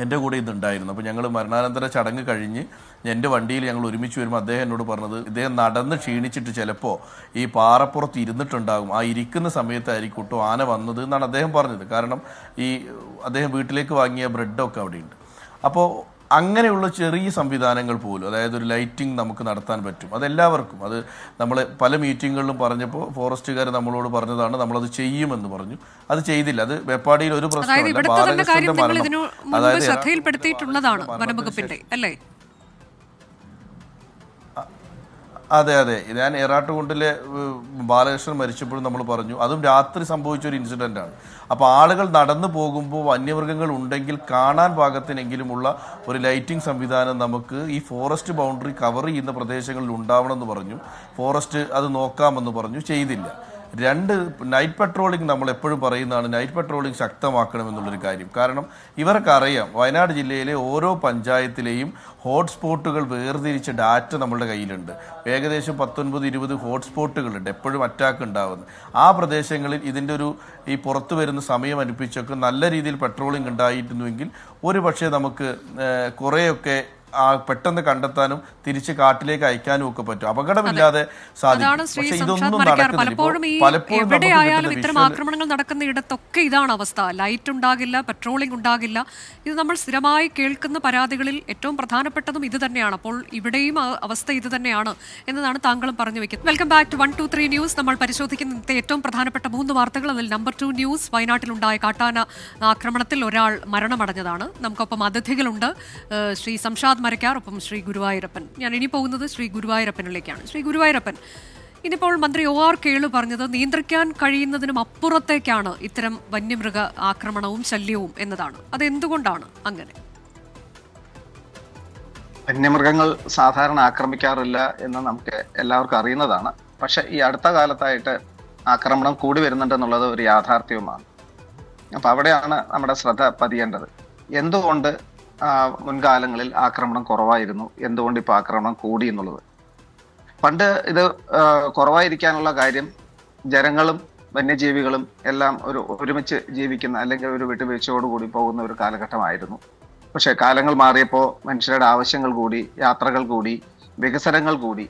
എൻ്റെ കൂടെ ഇന്നുണ്ടായിരുന്നു. അപ്പോൾ ഞങ്ങൾ മരണാനന്തര ചടങ്ങ് കഴിഞ്ഞ് എൻ്റെ വണ്ടിയിൽ ഞങ്ങൾ ഒരുമിച്ച് വരുമ്പോൾ അദ്ദേഹം എന്നോട് പറഞ്ഞത് ഇദ്ദേഹം നടന്ന് ക്ഷീണിച്ചിട്ട് ചിലപ്പോൾ ഈ പാറപ്പുറത്ത് ഇരുന്നിട്ടുണ്ടാകും, ആ ഇരിക്കുന്ന സമയത്തായിരിക്കും ആന വന്നത് എന്നാണ് അദ്ദേഹം പറഞ്ഞത്. കാരണം അദ്ദേഹം വീട്ടിലേക്ക് വാങ്ങിയ ബ്രെഡൊക്കെ അവിടെയുണ്ട്. അപ്പോൾ അങ്ങനെയുള്ള ചെറിയ സംവിധാനങ്ങൾ പോലും, അതായത് ഒരു ലൈറ്റിംഗ് നമുക്ക് നടത്താൻ പറ്റും. അതെല്ലാവർക്കും, അത് നമ്മൾ പല മീറ്റിങ്ങുകളിലും പറഞ്ഞപ്പോൾ ഫോറസ്റ്റുകാർ നമ്മളോട് പറഞ്ഞതാണ് നമ്മളത് ചെയ്യുമെന്ന് പറഞ്ഞു. അത് ചെയ്തില്ല. അത് വെപ്പാടിയിൽ ഒരു പ്രശ്നമല്ല, ബാലകൃഷ്ണന്റെ മരണം അതായത് ശ്രദ്ധയിൽപ്പെടുത്തിയിട്ടുള്ളതാണ് വനംവകുപ്പിന്റെ അല്ലേ? അതെ അതെ. ഞാൻ ഏറാട്ടുകുണ്ടിലെ ബാലകൃഷ്ണൻ മരിച്ചപ്പോഴും നമ്മൾ പറഞ്ഞു, അതും രാത്രി സംഭവിച്ചൊരു ഇൻസിഡൻ്റാണ്. അപ്പോൾ ആളുകൾ നടന്നു പോകുമ്പോൾ വന്യമൃഗങ്ങൾ ഉണ്ടെങ്കിൽ കാണാൻ പാകത്തിനെങ്കിലുമുള്ള ഒരു ലൈറ്റിംഗ് സംവിധാനം നമുക്ക് ഈ ഫോറസ്റ്റ് ബൗണ്ടറി കവർ ചെയ്യുന്ന പ്രദേശങ്ങളിൽ ഉണ്ടാവണമെന്ന് പറഞ്ഞു. ഫോറസ്റ്റ് അത് നോക്കാമെന്ന് പറഞ്ഞു, ചെയ്തില്ല. 2 നൈറ്റ് പെട്രോളിംഗ് നമ്മൾ എപ്പോഴും പറയുന്നതാണ്, നൈറ്റ് പെട്രോളിംഗ് ശക്തമാക്കണമെന്നുള്ളൊരു കാര്യം. കാരണം ഇവർക്കറിയാം വയനാട് ജില്ലയിലെ ഓരോ പഞ്ചായത്തിലെയും ഹോട്ട്സ്പോട്ടുകൾ വേർതിരിച്ച ഡാറ്റ നമ്മളുടെ കയ്യിലുണ്ട്. ഏകദേശം 19-20 ഹോട്ട്സ്പോട്ടുകളുണ്ട് എപ്പോഴും അറ്റാക്ക് ഉണ്ടാകുന്നത്. ആ പ്രദേശങ്ങളിൽ ഇതിൻ്റെ ഈ പുറത്തു വരുന്ന സമയം അനുപ്പിച്ചൊക്കെ നല്ല രീതിയിൽ പെട്രോളിംഗ് ഉണ്ടായിരുന്നുവെങ്കിൽ ഒരു പക്ഷേ നമുക്ക് കുറേയൊക്കെ പെട്ടെന്ന് കണ്ടെത്താനും തിരിച്ച് കാട്ടിലേക്ക് അയക്കാനും ഒക്കെ പറ്റും, അപകടമില്ലാതെ സാധിക്കും. പക്ഷേ ഇതൊന്നും പലപ്പോഴും എവിടെയായാലും ഇത്തരം ആക്രമണങ്ങൾ നടക്കുന്ന ഇടത്തൊക്കെ ഇതാണ് അവസ്ഥ. ലൈറ്റ് ഉണ്ടാകില്ല, പെട്രോളിംഗ് ഉണ്ടാകില്ല. ഇത് നമ്മൾ സ്ഥിരമായി കേൾക്കുന്ന പരാതികളിൽ ഏറ്റവും പ്രധാനപ്പെട്ടതും ഇത് തന്നെയാണ്. അപ്പോൾ ഇവിടെയും അവസ്ഥ ഇത് തന്നെയാണ് എന്നതാണ് താങ്കളും പറഞ്ഞു വെക്കുന്നത്. Welcome back to 123 news. നമ്മൾ പരിശോധിക്കുന്ന ഏറ്റവും പ്രധാനപ്പെട്ട 3 വാർത്തകൾ. അതിൽ നമ്പർ 2 ന്യൂസ്, വയനാട്ടിലുണ്ടായ കാട്ടാന ആക്രമണത്തിൽ ഒരാൾ മരണമടഞ്ഞതാണ്. നമുക്കൊപ്പം അതിഥികളുണ്ട്, ശ്രീ സംഷാദ് മരക്കാർ, ഒപ്പം ശ്രീ ഗുരുവായൂരപ്പൻ. ഞാൻ ഇനി പോകുന്നത് ശ്രീ ഗുരുവായൂരപ്പനിലേക്കാണ്. ശ്രീ ഗുരുവായൂരപ്പൻ, ഇനിയിപ്പോൾ മന്ത്രി OR കേളു പറഞ്ഞത് നിയന്ത്രിക്കാൻ കഴിയുന്നതിനും അപ്പുറത്തേക്കാണ് ഇത്തരം വന്യമൃഗ ആക്രമണവും ശല്യവും എന്നതാണ്. അതെന്തുകൊണ്ടാണ് അങ്ങനെ? വന്യമൃഗങ്ങൾ സാധാരണ ആക്രമിക്കാറില്ല എന്ന് നമുക്ക് എല്ലാവർക്കും അറിയുന്നതാണ്. പക്ഷെ ഈ അടുത്ത കാലത്തായിട്ട് ആക്രമണം കൂടി വരുന്നുണ്ടെന്നുള്ളത് ഒരു യാഥാർത്ഥ്യവുമാണ്. അപ്പം അവിടെയാണ് നമ്മുടെ ശ്രദ്ധ പതിയേണ്ടത്. എന്തുകൊണ്ട് മുൻകാലങ്ങളിൽ ആക്രമണം കുറവായിരുന്നു, എന്തുകൊണ്ട് ഇപ്പോൾ ആക്രമണം കൂടി എന്നുള്ളത്. പണ്ട് ഇത് കുറവായിരിക്കാനുള്ള കാര്യം ജനങ്ങളും വന്യജീവികളും എല്ലാം ഒരുമിച്ച് ജീവിക്കുന്ന അല്ലെങ്കിൽ ഒരു വിട്ടുവീഴ്ചയോടുകൂടി പോകുന്ന ഒരു കാലഘട്ടമായിരുന്നു. പക്ഷെ കാലങ്ങൾ മാറിയപ്പോൾ മനുഷ്യരുടെ ആവശ്യങ്ങൾ കൂടി, യാത്രകൾ കൂടി, വികസനങ്ങൾ കൂടി.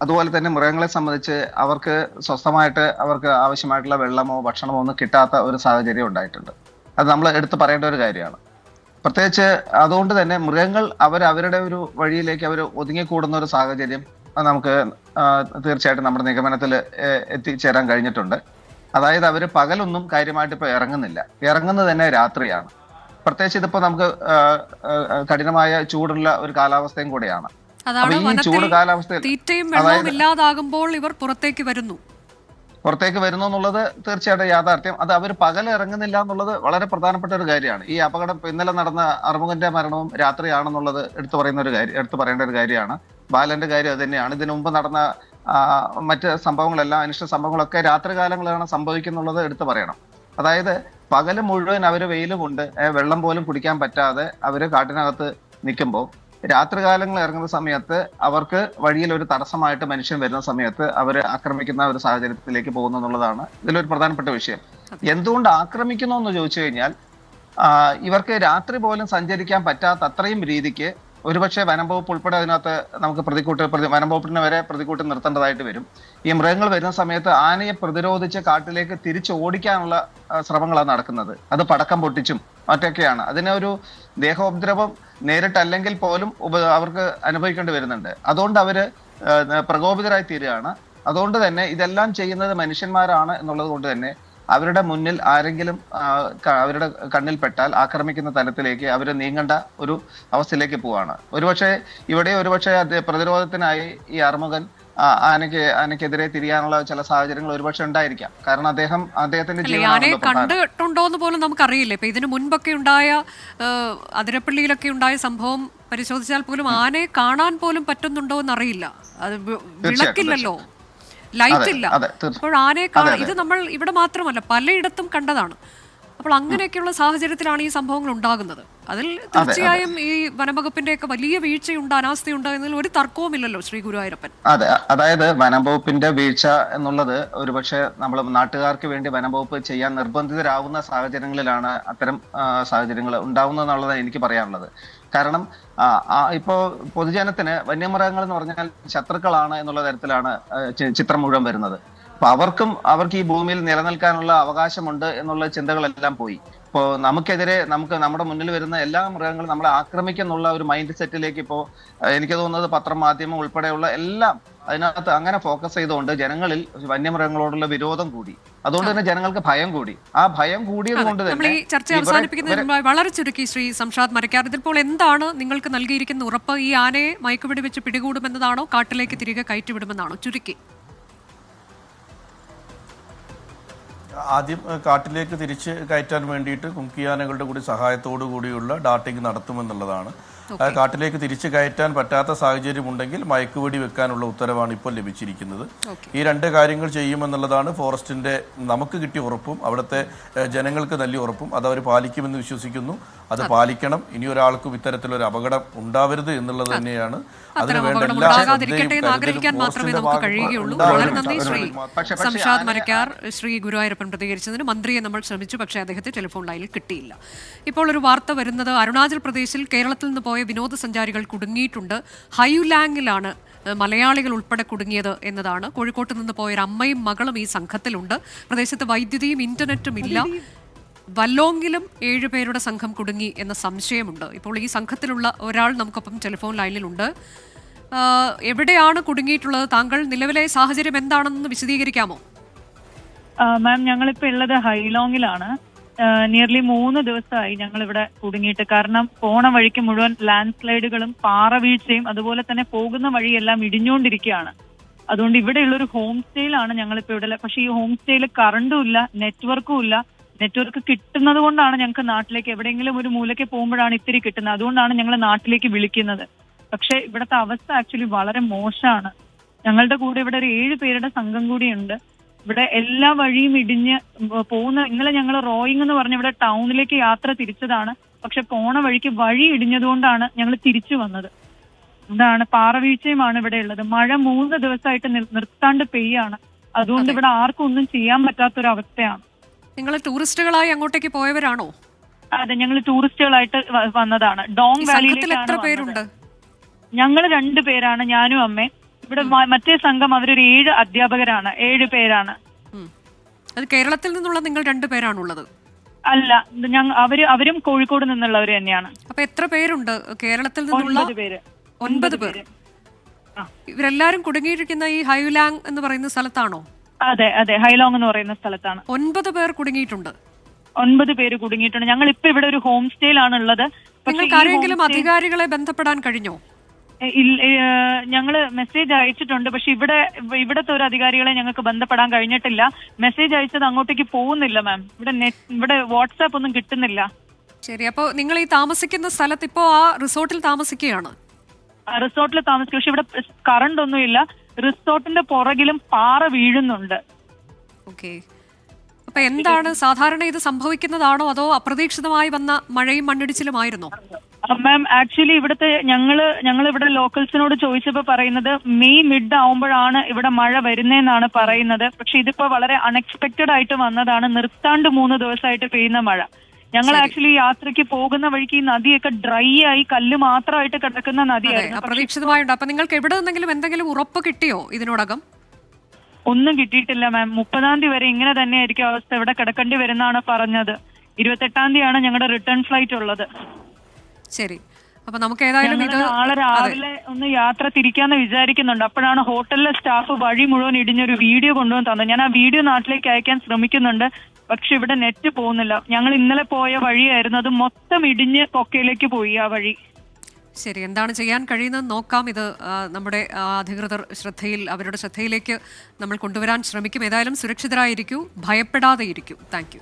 അതുപോലെ തന്നെ മൃഗങ്ങളെ സംബന്ധിച്ച് അവർക്ക് സ്വസ്ഥമായിട്ട് അവർക്ക് ആവശ്യമായിട്ടുള്ള വെള്ളമോ ഭക്ഷണമോ ഒന്നും കിട്ടാത്ത ഒരു സാഹചര്യം ഉണ്ടായിട്ടുണ്ട്. അത് നമ്മൾ എടുത്തു പറയേണ്ട ഒരു കാര്യമാണ്. പ്രത്യേകിച്ച് അതുകൊണ്ട് തന്നെ മൃഗങ്ങൾ അവരുടെ ഒരു വഴിയിലേക്ക് അവർ ഒതുങ്ങിക്കൂടുന്ന ഒരു സാഹചര്യം നമുക്ക് തീർച്ചയായിട്ടും നമ്മുടെ നിഗമനത്തിൽ എത്തിച്ചേരാൻ കഴിഞ്ഞിട്ടുണ്ട്. അതായത് അവർ പകലൊന്നും കാര്യമായിട്ട് ഇപ്പോൾ ഇറങ്ങുന്നത് തന്നെ രാത്രിയാണ്. പ്രത്യേകിച്ച് ഇതിപ്പോ നമുക്ക് കഠിനമായ ചൂടുള്ള ഒരു കാലാവസ്ഥയും കൂടെയാണ്. ഈ ചൂട് കാലാവസ്ഥയിൽ ഇല്ലാതാകുമ്പോൾ ഇവർ പുറത്തേക്ക് വരുന്നു എന്നുള്ളത് തീർച്ചയായിട്ടും യാഥാർത്ഥ്യം. അത് അവർ പകൽ ഇറങ്ങുന്നില്ല എന്നുള്ളത് വളരെ പ്രധാനപ്പെട്ട ഒരു കാര്യമാണ്. ഈ അപകടം ഇന്നലെ നടന്ന അറുമുഖന്റെ മരണവും രാത്രിയാണെന്നുള്ളത് എടുത്തു പറയേണ്ട ഒരു കാര്യമാണ്. ബാലന്റെ കാര്യം അത് തന്നെയാണ്. ഇതിനു മുമ്പ് നടന്ന മറ്റ് സംഭവങ്ങളെല്ലാം, അനിഷ്ട സംഭവങ്ങളൊക്കെ രാത്രി കാലങ്ങളിലാണ് സംഭവിക്കുന്നുള്ളത് എടുത്തു പറയണം. അതായത് പകല് മുഴുവൻ അവർ വെയിൽ കൊണ്ട് വെള്ളം പോലും കുടിക്കാൻ പറ്റാതെ അവർ കാട്ടിനകത്ത് നിൽക്കുമ്പോൾ രാത്രികാലങ്ങളിൽ ഇറങ്ങുന്ന സമയത്ത് അവർക്ക് വഴിയിൽ ഒരു തടസ്സമായിട്ട് മനുഷ്യൻ വരുന്ന സമയത്ത് അവർ ആക്രമിക്കുന്ന ഒരു സാഹചര്യത്തിലേക്ക് പോകുന്നു എന്നുള്ളതാണ് ഇതിലൊരു പ്രധാനപ്പെട്ട വിഷയം. എന്തുകൊണ്ട് ആക്രമിക്കുന്നു എന്ന് ചോദിച്ചു കഴിഞ്ഞാൽ ഇവർക്ക് രാത്രി പോലും സഞ്ചരിക്കാൻ പറ്റാത്ത അത്രയും രീതിക്ക് ഒരുപക്ഷെ വനം വകുപ്പ് ഉൾപ്പെടെ അതിനകത്ത് നമുക്ക് വനം വകുപ്പിനെ വരെ പ്രതികൂട്ടി നിർത്തേണ്ടതായിട്ട് വരും. ഈ മൃഗങ്ങൾ വരുന്ന സമയത്ത് ആനയെ പ്രതിരോധിച്ച് കാട്ടിലേക്ക് തിരിച്ച് ഓടിക്കാനുള്ള ശ്രമങ്ങളാണ് നടക്കുന്നത്. അത് പടക്കം പൊട്ടിച്ചും മറ്റൊക്കെയാണ്. അതിനൊരു ദേഹോപദ്രവം നേരിട്ടല്ലെങ്കിൽ പോലും അവർക്ക് അനുഭവിക്കേണ്ടി വരുന്നുണ്ട്. അതുകൊണ്ട് അവര് പ്രകോപിതരായി തീരുകയാണ്. അതുകൊണ്ട് തന്നെ ഇതെല്ലാം ചെയ്യുന്നത് മനുഷ്യന്മാരാണ് എന്നുള്ളത് കൊണ്ട് തന്നെ അവരുടെ മുന്നിൽ ആരെങ്കിലും അവരുടെ കണ്ണിൽപ്പെട്ടാൽ ആക്രമിക്കുന്ന തലത്തിലേക്ക് അവർ നീങ്ങേണ്ട ഒരു അവസ്ഥയിലേക്ക് പോവാണ്. ഒരുപക്ഷെ പ്രതിരോധത്തിനായി ഈ ആറുമുഖൻ ആനയ്ക്കെതിരെ തിരിയാനുള്ള ചില സാഹചര്യങ്ങൾ ഒരുപക്ഷെ ഉണ്ടായിരിക്കാം. കാരണം അദ്ദേഹത്തിന്റെ ആനയെ കണ്ടിട്ടുണ്ടോ എന്ന് പോലും നമുക്കറിയില്ല. ഇപ്പൊ ഇതിനു മുൻപൊക്കെ ഉണ്ടായ അതിരപ്പള്ളിയിലൊക്കെ ഉണ്ടായ സംഭവം പരിശോധിച്ചാൽ പോലും ആനയെ കാണാൻ പോലും പറ്റുന്നുണ്ടോ എന്നറിയില്ല. അത് വിളക്കില്ലല്ലോ, ലൈറ്റ് ഇല്ല. അപ്പോൾ ആനയെ ഇത് നമ്മൾ ഇവിടെ മാത്രമല്ല പലയിടത്തും കണ്ടതാണ്. അപ്പോൾ അങ്ങനെയൊക്കെയുള്ള സാഹചര്യത്തിലാണ് ഈ സംഭവങ്ങൾ ഉണ്ടാകുന്നത്. അതിൽ തീർച്ചയായും ഈ വനംവകുപ്പിന്റെ ഒക്കെ വലിയ വീഴ്ചയുണ്ട്, അനാസ്ഥയുണ്ട് എന്നതിൽ ഒരു തർക്കവുമില്ലല്ലോ ശ്രീ ഗുരുവായൂരപ്പൻ. അതെ, അതായത് വനംവകുപ്പിന്റെ വീഴ്ച എന്നുള്ളത് ഒരുപക്ഷെ നമ്മൾ നാട്ടുകാർക്ക് വേണ്ടി വനംവകുപ്പ് ചെയ്യാൻ നിർബന്ധിതരാകുന്ന സാഹചര്യങ്ങളിലാണ് അത്തരം സാഹചര്യങ്ങൾ ഉണ്ടാവുന്നതെന്നുള്ളതാണ് എനിക്ക് പറയാനുള്ളത്. കാരണം ഇപ്പോ പൊതുജനത്തിന് വന്യമൃഗങ്ങൾ എന്ന് പറഞ്ഞാൽ ശത്രുക്കളാണ് എന്നുള്ള തരത്തിലാണ് ചിത്രം മുഴുവൻ വരുന്നത്. അപ്പൊ അവർക്ക് ഈ ഭൂമിയിൽ നിലനിൽക്കാനുള്ള അവകാശമുണ്ട് എന്നുള്ള ചിന്തകളെല്ലാം പോയി. ഇപ്പോൾ നമ്മുടെ മുന്നിൽ വരുന്ന എല്ലാ മൃഗങ്ങളും നമ്മളെ ആക്രമിക്കുന്നുള്ള ഒരു മൈൻഡ് സെറ്റിലേക്ക് ഇപ്പോൾ എനിക്ക് തോന്നുന്നത് പത്രം, മാധ്യമം ഉൾപ്പെടെയുള്ള എല്ലാം അതിനകത്ത് അങ്ങനെ ഫോക്കസ് ചെയ്തുകൊണ്ട് ജനങ്ങളിൽ വന്യമൃഗങ്ങളോടുള്ള വിരോധം കൂടി. അതുകൊണ്ട് തന്നെ ജനങ്ങൾക്ക് ഭയം കൂടി. ആ ഭയം കൂടിയത് കൊണ്ട് തന്നെ ചർച്ച അവസാനിപ്പിക്കുന്നതിന് വളരെ ചുരുക്കി ശ്രീ സംഷാദ് മരക്കാർ, ഇതിപ്പോൾ എന്താണ് നിങ്ങൾക്ക് നൽകിയിരിക്കുന്ന ഉറപ്പ്? ഈ ആനയെ മയക്കുപിടി വെച്ച് പിടികൂടുമെന്നതാണോ, കാട്ടിലേക്ക് തിരികെ കയറ്റിവിടുമെന്നാണോ? ചുരുക്കി ആദ്യം കാട്ടിലേക്ക് തിരിച്ച് കയറ്റാൻ വേണ്ടിയിട്ട് കുംകിയാനകളുടെ കൂടി സഹായത്തോടു കൂടിയുള്ള ഡാർട്ടിംഗ് നടത്തുമെന്നുള്ളതാണ്. കാട്ടിലേക്ക് തിരിച്ചു കയറ്റാൻ പറ്റാത്ത സാഹചര്യം ഉണ്ടെങ്കിൽ മയക്കുവെടി വെക്കാനുള്ള ഉത്തരവാണ് ഇപ്പോൾ ലഭിച്ചിരിക്കുന്നത്. ഈ രണ്ട് കാര്യങ്ങൾ ചെയ്യുമെന്നുള്ളതാണ് ഫോറസ്റ്റിന്റെ നമുക്ക് കിട്ടിയ ഉറപ്പും അവിടുത്തെ ജനങ്ങൾക്ക് നൽകിയ ഉറപ്പും. അത് അവർ പാലിക്കുമെന്ന് വിശ്വസിക്കുന്നു. അത് പാലിക്കണം. ഇനി ഒരാൾക്കും ഇത്തരത്തിലൊരു അപകടം ഉണ്ടാവരുത് എന്നുള്ളത് തന്നെയാണ്. ആഗ്രഹിക്കാൻ മാത്രമേ നമുക്ക് കഴിയുകയുള്ളൂ. വളരെ നന്ദി ശ്രീ സംഷാദ് മരക്കാർ. ശ്രീ ഗുരുവായൂരപ്പൻ പ്രതികരിച്ചതിന് മന്ത്രിയെ നമ്മൾ ശ്രമിച്ചു, പക്ഷേ അദ്ദേഹത്തെ ടെലിഫോൺ ലൈനിൽ കിട്ടിയില്ല. ഇപ്പോൾ ഒരു വാർത്ത വരുന്നത് അരുണാചൽ പ്രദേശിൽ കേരളത്തിൽ നിന്ന് പോയ വിനോദസഞ്ചാരികൾ കുടുങ്ങിയിട്ടുണ്ട്. ഹൈലാങ്ങിലാണ് മലയാളികൾ ഉൾപ്പെടെ കുടുങ്ങിയത് എന്നതാണ്. കോഴിക്കോട്ട് നിന്ന് പോയ ഒരു അമ്മയും മകളും ഈ സംഘത്തിലുണ്ട്. പ്രദേശത്ത് വൈദ്യുതിയും ഇന്റർനെറ്റും ഇല്ല. വല്ലോങ്ങിലും 7 പേരുടെ സംഘം കുടുങ്ങി എന്ന സംശയമുണ്ട്. ഇപ്പോൾ ഈ സംഘത്തിലുള്ള ഒരാൾ നമുക്കൊപ്പം ടെലിഫോൺ ലൈനിലുണ്ട്. എവിടെയാണ് കുടുങ്ങിയിട്ടുള്ളത്? താങ്കൾ നിലവിലെ സാഹചര്യം എന്താണെന്ന് വിശദീകരിക്കാമോ? മാം, ഞങ്ങളിപ്പോൾ ഉള്ളത് ഹൈലോങ്ങിലാണ്. നിയർലി 3 ദിവസമായി ഞങ്ങൾ ഇവിടെ കുടുങ്ങിയിട്ട്. കാരണം പോണ വഴിക്ക് മുഴുവൻ ലാൻഡ് സ്ലൈഡുകളും പാറവീഴ്ചയും അതുപോലെ തന്നെ പോകുന്ന വഴിയെല്ലാം ഇടിഞ്ഞുകൊണ്ടിരിക്കുകയാണ്. അതുകൊണ്ട് ഇവിടെയുള്ളൊരു ഹോം സ്റ്റേയിലാണ് ഞങ്ങളിപ്പോൾ ഇവിടെ. പക്ഷേ ഈ ഹോം സ്റ്റേയിൽ കറണ്ടും ഇല്ല, നെറ്റ്വർക്കും ഇല്ല. നെറ്റ്വർക്ക് കിട്ടുന്നത് കൊണ്ടാണ് ഞങ്ങൾക്ക് നാട്ടിലേക്ക് എവിടെയെങ്കിലും ഒരു മൂലയ്ക്ക് പോകുമ്പോഴാണ് ഇത്തിരി കിട്ടുന്നത്. അതുകൊണ്ടാണ് ഞങ്ങൾ നാട്ടിലേക്ക് വിളിക്കുന്നത്. പക്ഷെ ഇവിടുത്തെ അവസ്ഥ ആക്ച്വലി വളരെ മോശമാണ്. ഞങ്ങളുടെ കൂടെ ഇവിടെ ഒരു 7 പേരുടെ സംഘം കൂടിയുണ്ട്. ഇവിടെ എല്ലാ വഴിയും ഇടിഞ്ഞ് പോകുന്ന ഇന്നലെ ഞങ്ങൾ റോയിങ് എന്ന് പറഞ്ഞ ഇവിടെ ടൗണിലേക്ക് യാത്ര തിരിച്ചതാണ്. പക്ഷെ പോണ വഴിക്ക് വഴി ഇടിഞ്ഞതുകൊണ്ടാണ് ഞങ്ങൾ തിരിച്ചു വന്നത്. ഇതാണ് പാറവീഴ്ചയുമാണ് ഇവിടെ ഉള്ളത്. മഴ 3 ദിവസമായിട്ട് നിർത്താണ്ട് പെയ്യാണ്. അതുകൊണ്ട് ഇവിടെ ആർക്കും ഒന്നും ചെയ്യാൻ പറ്റാത്തൊരവസ്ഥയാണ്. നിങ്ങൾ ടൂറിസ്റ്റുകളായി അങ്ങോട്ടേക്ക് പോയവരാണോ? അതെ, ഞങ്ങൾ ടൂറിസ്റ്റുകളായിട്ട് വന്നതാണ്. ഡോങ് വാലിയിലേക്ക്. ഞങ്ങൾ 2 പേരാണ്, ഞാനും അമ്മയും. ഇവിടെ മറ്റേ സംഘം അവരൊരു 7 അധ്യാപകരാണ്. 7 പേരാണ്. അത് കേരളത്തിൽ നിന്നുള്ള നിങ്ങൾ 2 പേരാണുള്ളത്? അല്ല, അവരും കോഴിക്കോട് നിന്നുള്ളവർ തന്നെയാണ്. അപ്പൊ എത്ര പേരുണ്ട് കേരളത്തിൽ നിന്നുള്ള? 9 പേര്. ഇവരെല്ലാരും കുടുങ്ങിയിരിക്കുന്ന ഈ ഹൈലാങ് എന്ന് പറയുന്ന സ്ഥലത്താണോ? അതെ അതെ, ഹൈലോങ് എന്ന് പറയുന്ന സ്ഥലത്താണ്. 9 പേർ കുടുങ്ങിയിട്ടുണ്ട്. 9 പേര് കുടുങ്ങിയിട്ടുണ്ട്. ഞങ്ങൾ ഇപ്പൊ ഇവിടെ ഒരു ഹോം സ്റ്റേയിലാണ് ഉള്ളത്. നിങ്ങൾക്ക് ആരെങ്കിലും അധികാരികളെ ബന്ധപ്പെടാൻ കഴിഞ്ഞോ? ഞങ്ങള് മെസ്സേജ് അയച്ചിട്ടുണ്ട്. പക്ഷെ ഇവിടത്തെ ഒരു അധികാരികളെ ഞങ്ങൾക്ക് ബന്ധപ്പെടാൻ കഴിഞ്ഞിട്ടില്ല. മെസ്സേജ് അയച്ചത് അങ്ങോട്ടേക്ക് പോകുന്നില്ല മാം. ഇവിടെ വാട്സാപ്പ് ഒന്നും കിട്ടുന്നില്ല. ശരി, അപ്പൊ നിങ്ങൾ ഈ താമസിക്കുന്ന സ്ഥലത്ത് ഇപ്പോ ആ റിസോർട്ടിൽ താമസിക്കുകയാണ്? റിസോർട്ടിൽ താമസിക്കും. പക്ഷെ ഇവിടെ കറണ്ട് ഒന്നുമില്ല. റിസോർട്ടിന്റെ പുറകിലും പാറ വീഴുന്നുണ്ട്. ഓക്കെ, അപ്പൊ ഇപ്പൊ എന്താണ് സാധാരണ ഇത് സംഭവിക്കുന്നതാണോ അതോ അപ്രതീക്ഷിതമായി വന്ന മഴയും മണ്ണിടിച്ചിലുമായിരുന്നോ? മാം ആക്ച്വലി ഇവിടുത്തെ ഞങ്ങൾ ഇവിടെ ലോക്കൽസിനോട് ചോദിച്ചപ്പോൾ പറയുന്നത് മെയ് മിഡ് ആവുമ്പോഴാണ് ഇവിടെ മഴ വരുന്നതെന്നാണ് പറയുന്നത്. പക്ഷെ ഇതിപ്പോ വളരെ അൺഎക്സ്പെക്റ്റഡ് ആയിട്ട് വന്നതാണ്. നിർത്താണ്ട് 3 ദിവസമായിട്ട് പെയ്യുന്ന മഴ. ഞങ്ങൾ ആക്ച്വലി യാത്രയ്ക്ക് പോകുന്ന വഴിക്ക് ഈ നദിയൊക്കെ ഡ്രൈ ആയി കല്ല് മാത്രമായിട്ട് കിടക്കുന്ന നദിയായിരുന്നു. അപ്രതീക്ഷിതമായുണ്ട്. അപ്പൊ നിങ്ങൾക്ക് എവിടെ നിന്നെങ്കിലും എന്തെങ്കിലും ഉറപ്പ് കിട്ടിയോ ഇതിനോടകം? ഒന്നും കിട്ടിയിട്ടില്ല മാം. 30-ാം തീയതി വരെ ഇങ്ങനെ തന്നെയായിരിക്കും അവസ്ഥ. ഇവിടെ കിടക്കേണ്ടി വരുന്നതാണ് പറഞ്ഞത്. 28-ാം തീയതിയാണ് ഞങ്ങളുടെ റിട്ടേൺ ഫ്ലൈറ്റ് ഉള്ളത്. ശരി, അപ്പൊ നമുക്ക് ഏതായാലും ഇത് നാളെ രാവിലെ ഒന്ന് യാത്ര തിരിക്കാന്ന് വിചാരിക്കുന്നുണ്ട്. അപ്പോഴാണ് ഹോട്ടലിലെ സ്റ്റാഫ് വഴി മുഴുവൻ ഇടിഞ്ഞൊരു വീഡിയോ കൊണ്ടുവന്ന് തന്നത്. ഞാൻ ആ വീഡിയോ നാട്ടിലേക്ക് അയക്കാൻ ശ്രമിക്കുന്നുണ്ട്, പക്ഷെ ഇവിടെ നെറ്റ് പോകുന്നില്ല. ഞങ്ങൾ ഇന്നലെ പോയ വഴിയായിരുന്നു, അത് മൊത്തം ഇടിഞ്ഞ് കൊക്കയിലേക്ക് പോയി ആ വഴി. ശരി, എന്താണ് ചെയ്യാൻ കഴിയുന്നത് നോക്കാം. ഇത് നമ്മുടെ അധികൃതർ അവരുടെ ശ്രദ്ധയിലേക്ക് നമ്മൾ കൊണ്ടുവരാൻ ശ്രമിക്കും. ഏതായാലും സുരക്ഷിതരായിരിക്കൂ, ഭയപ്പെടാതെ ഇരിക്കൂ. Thank you.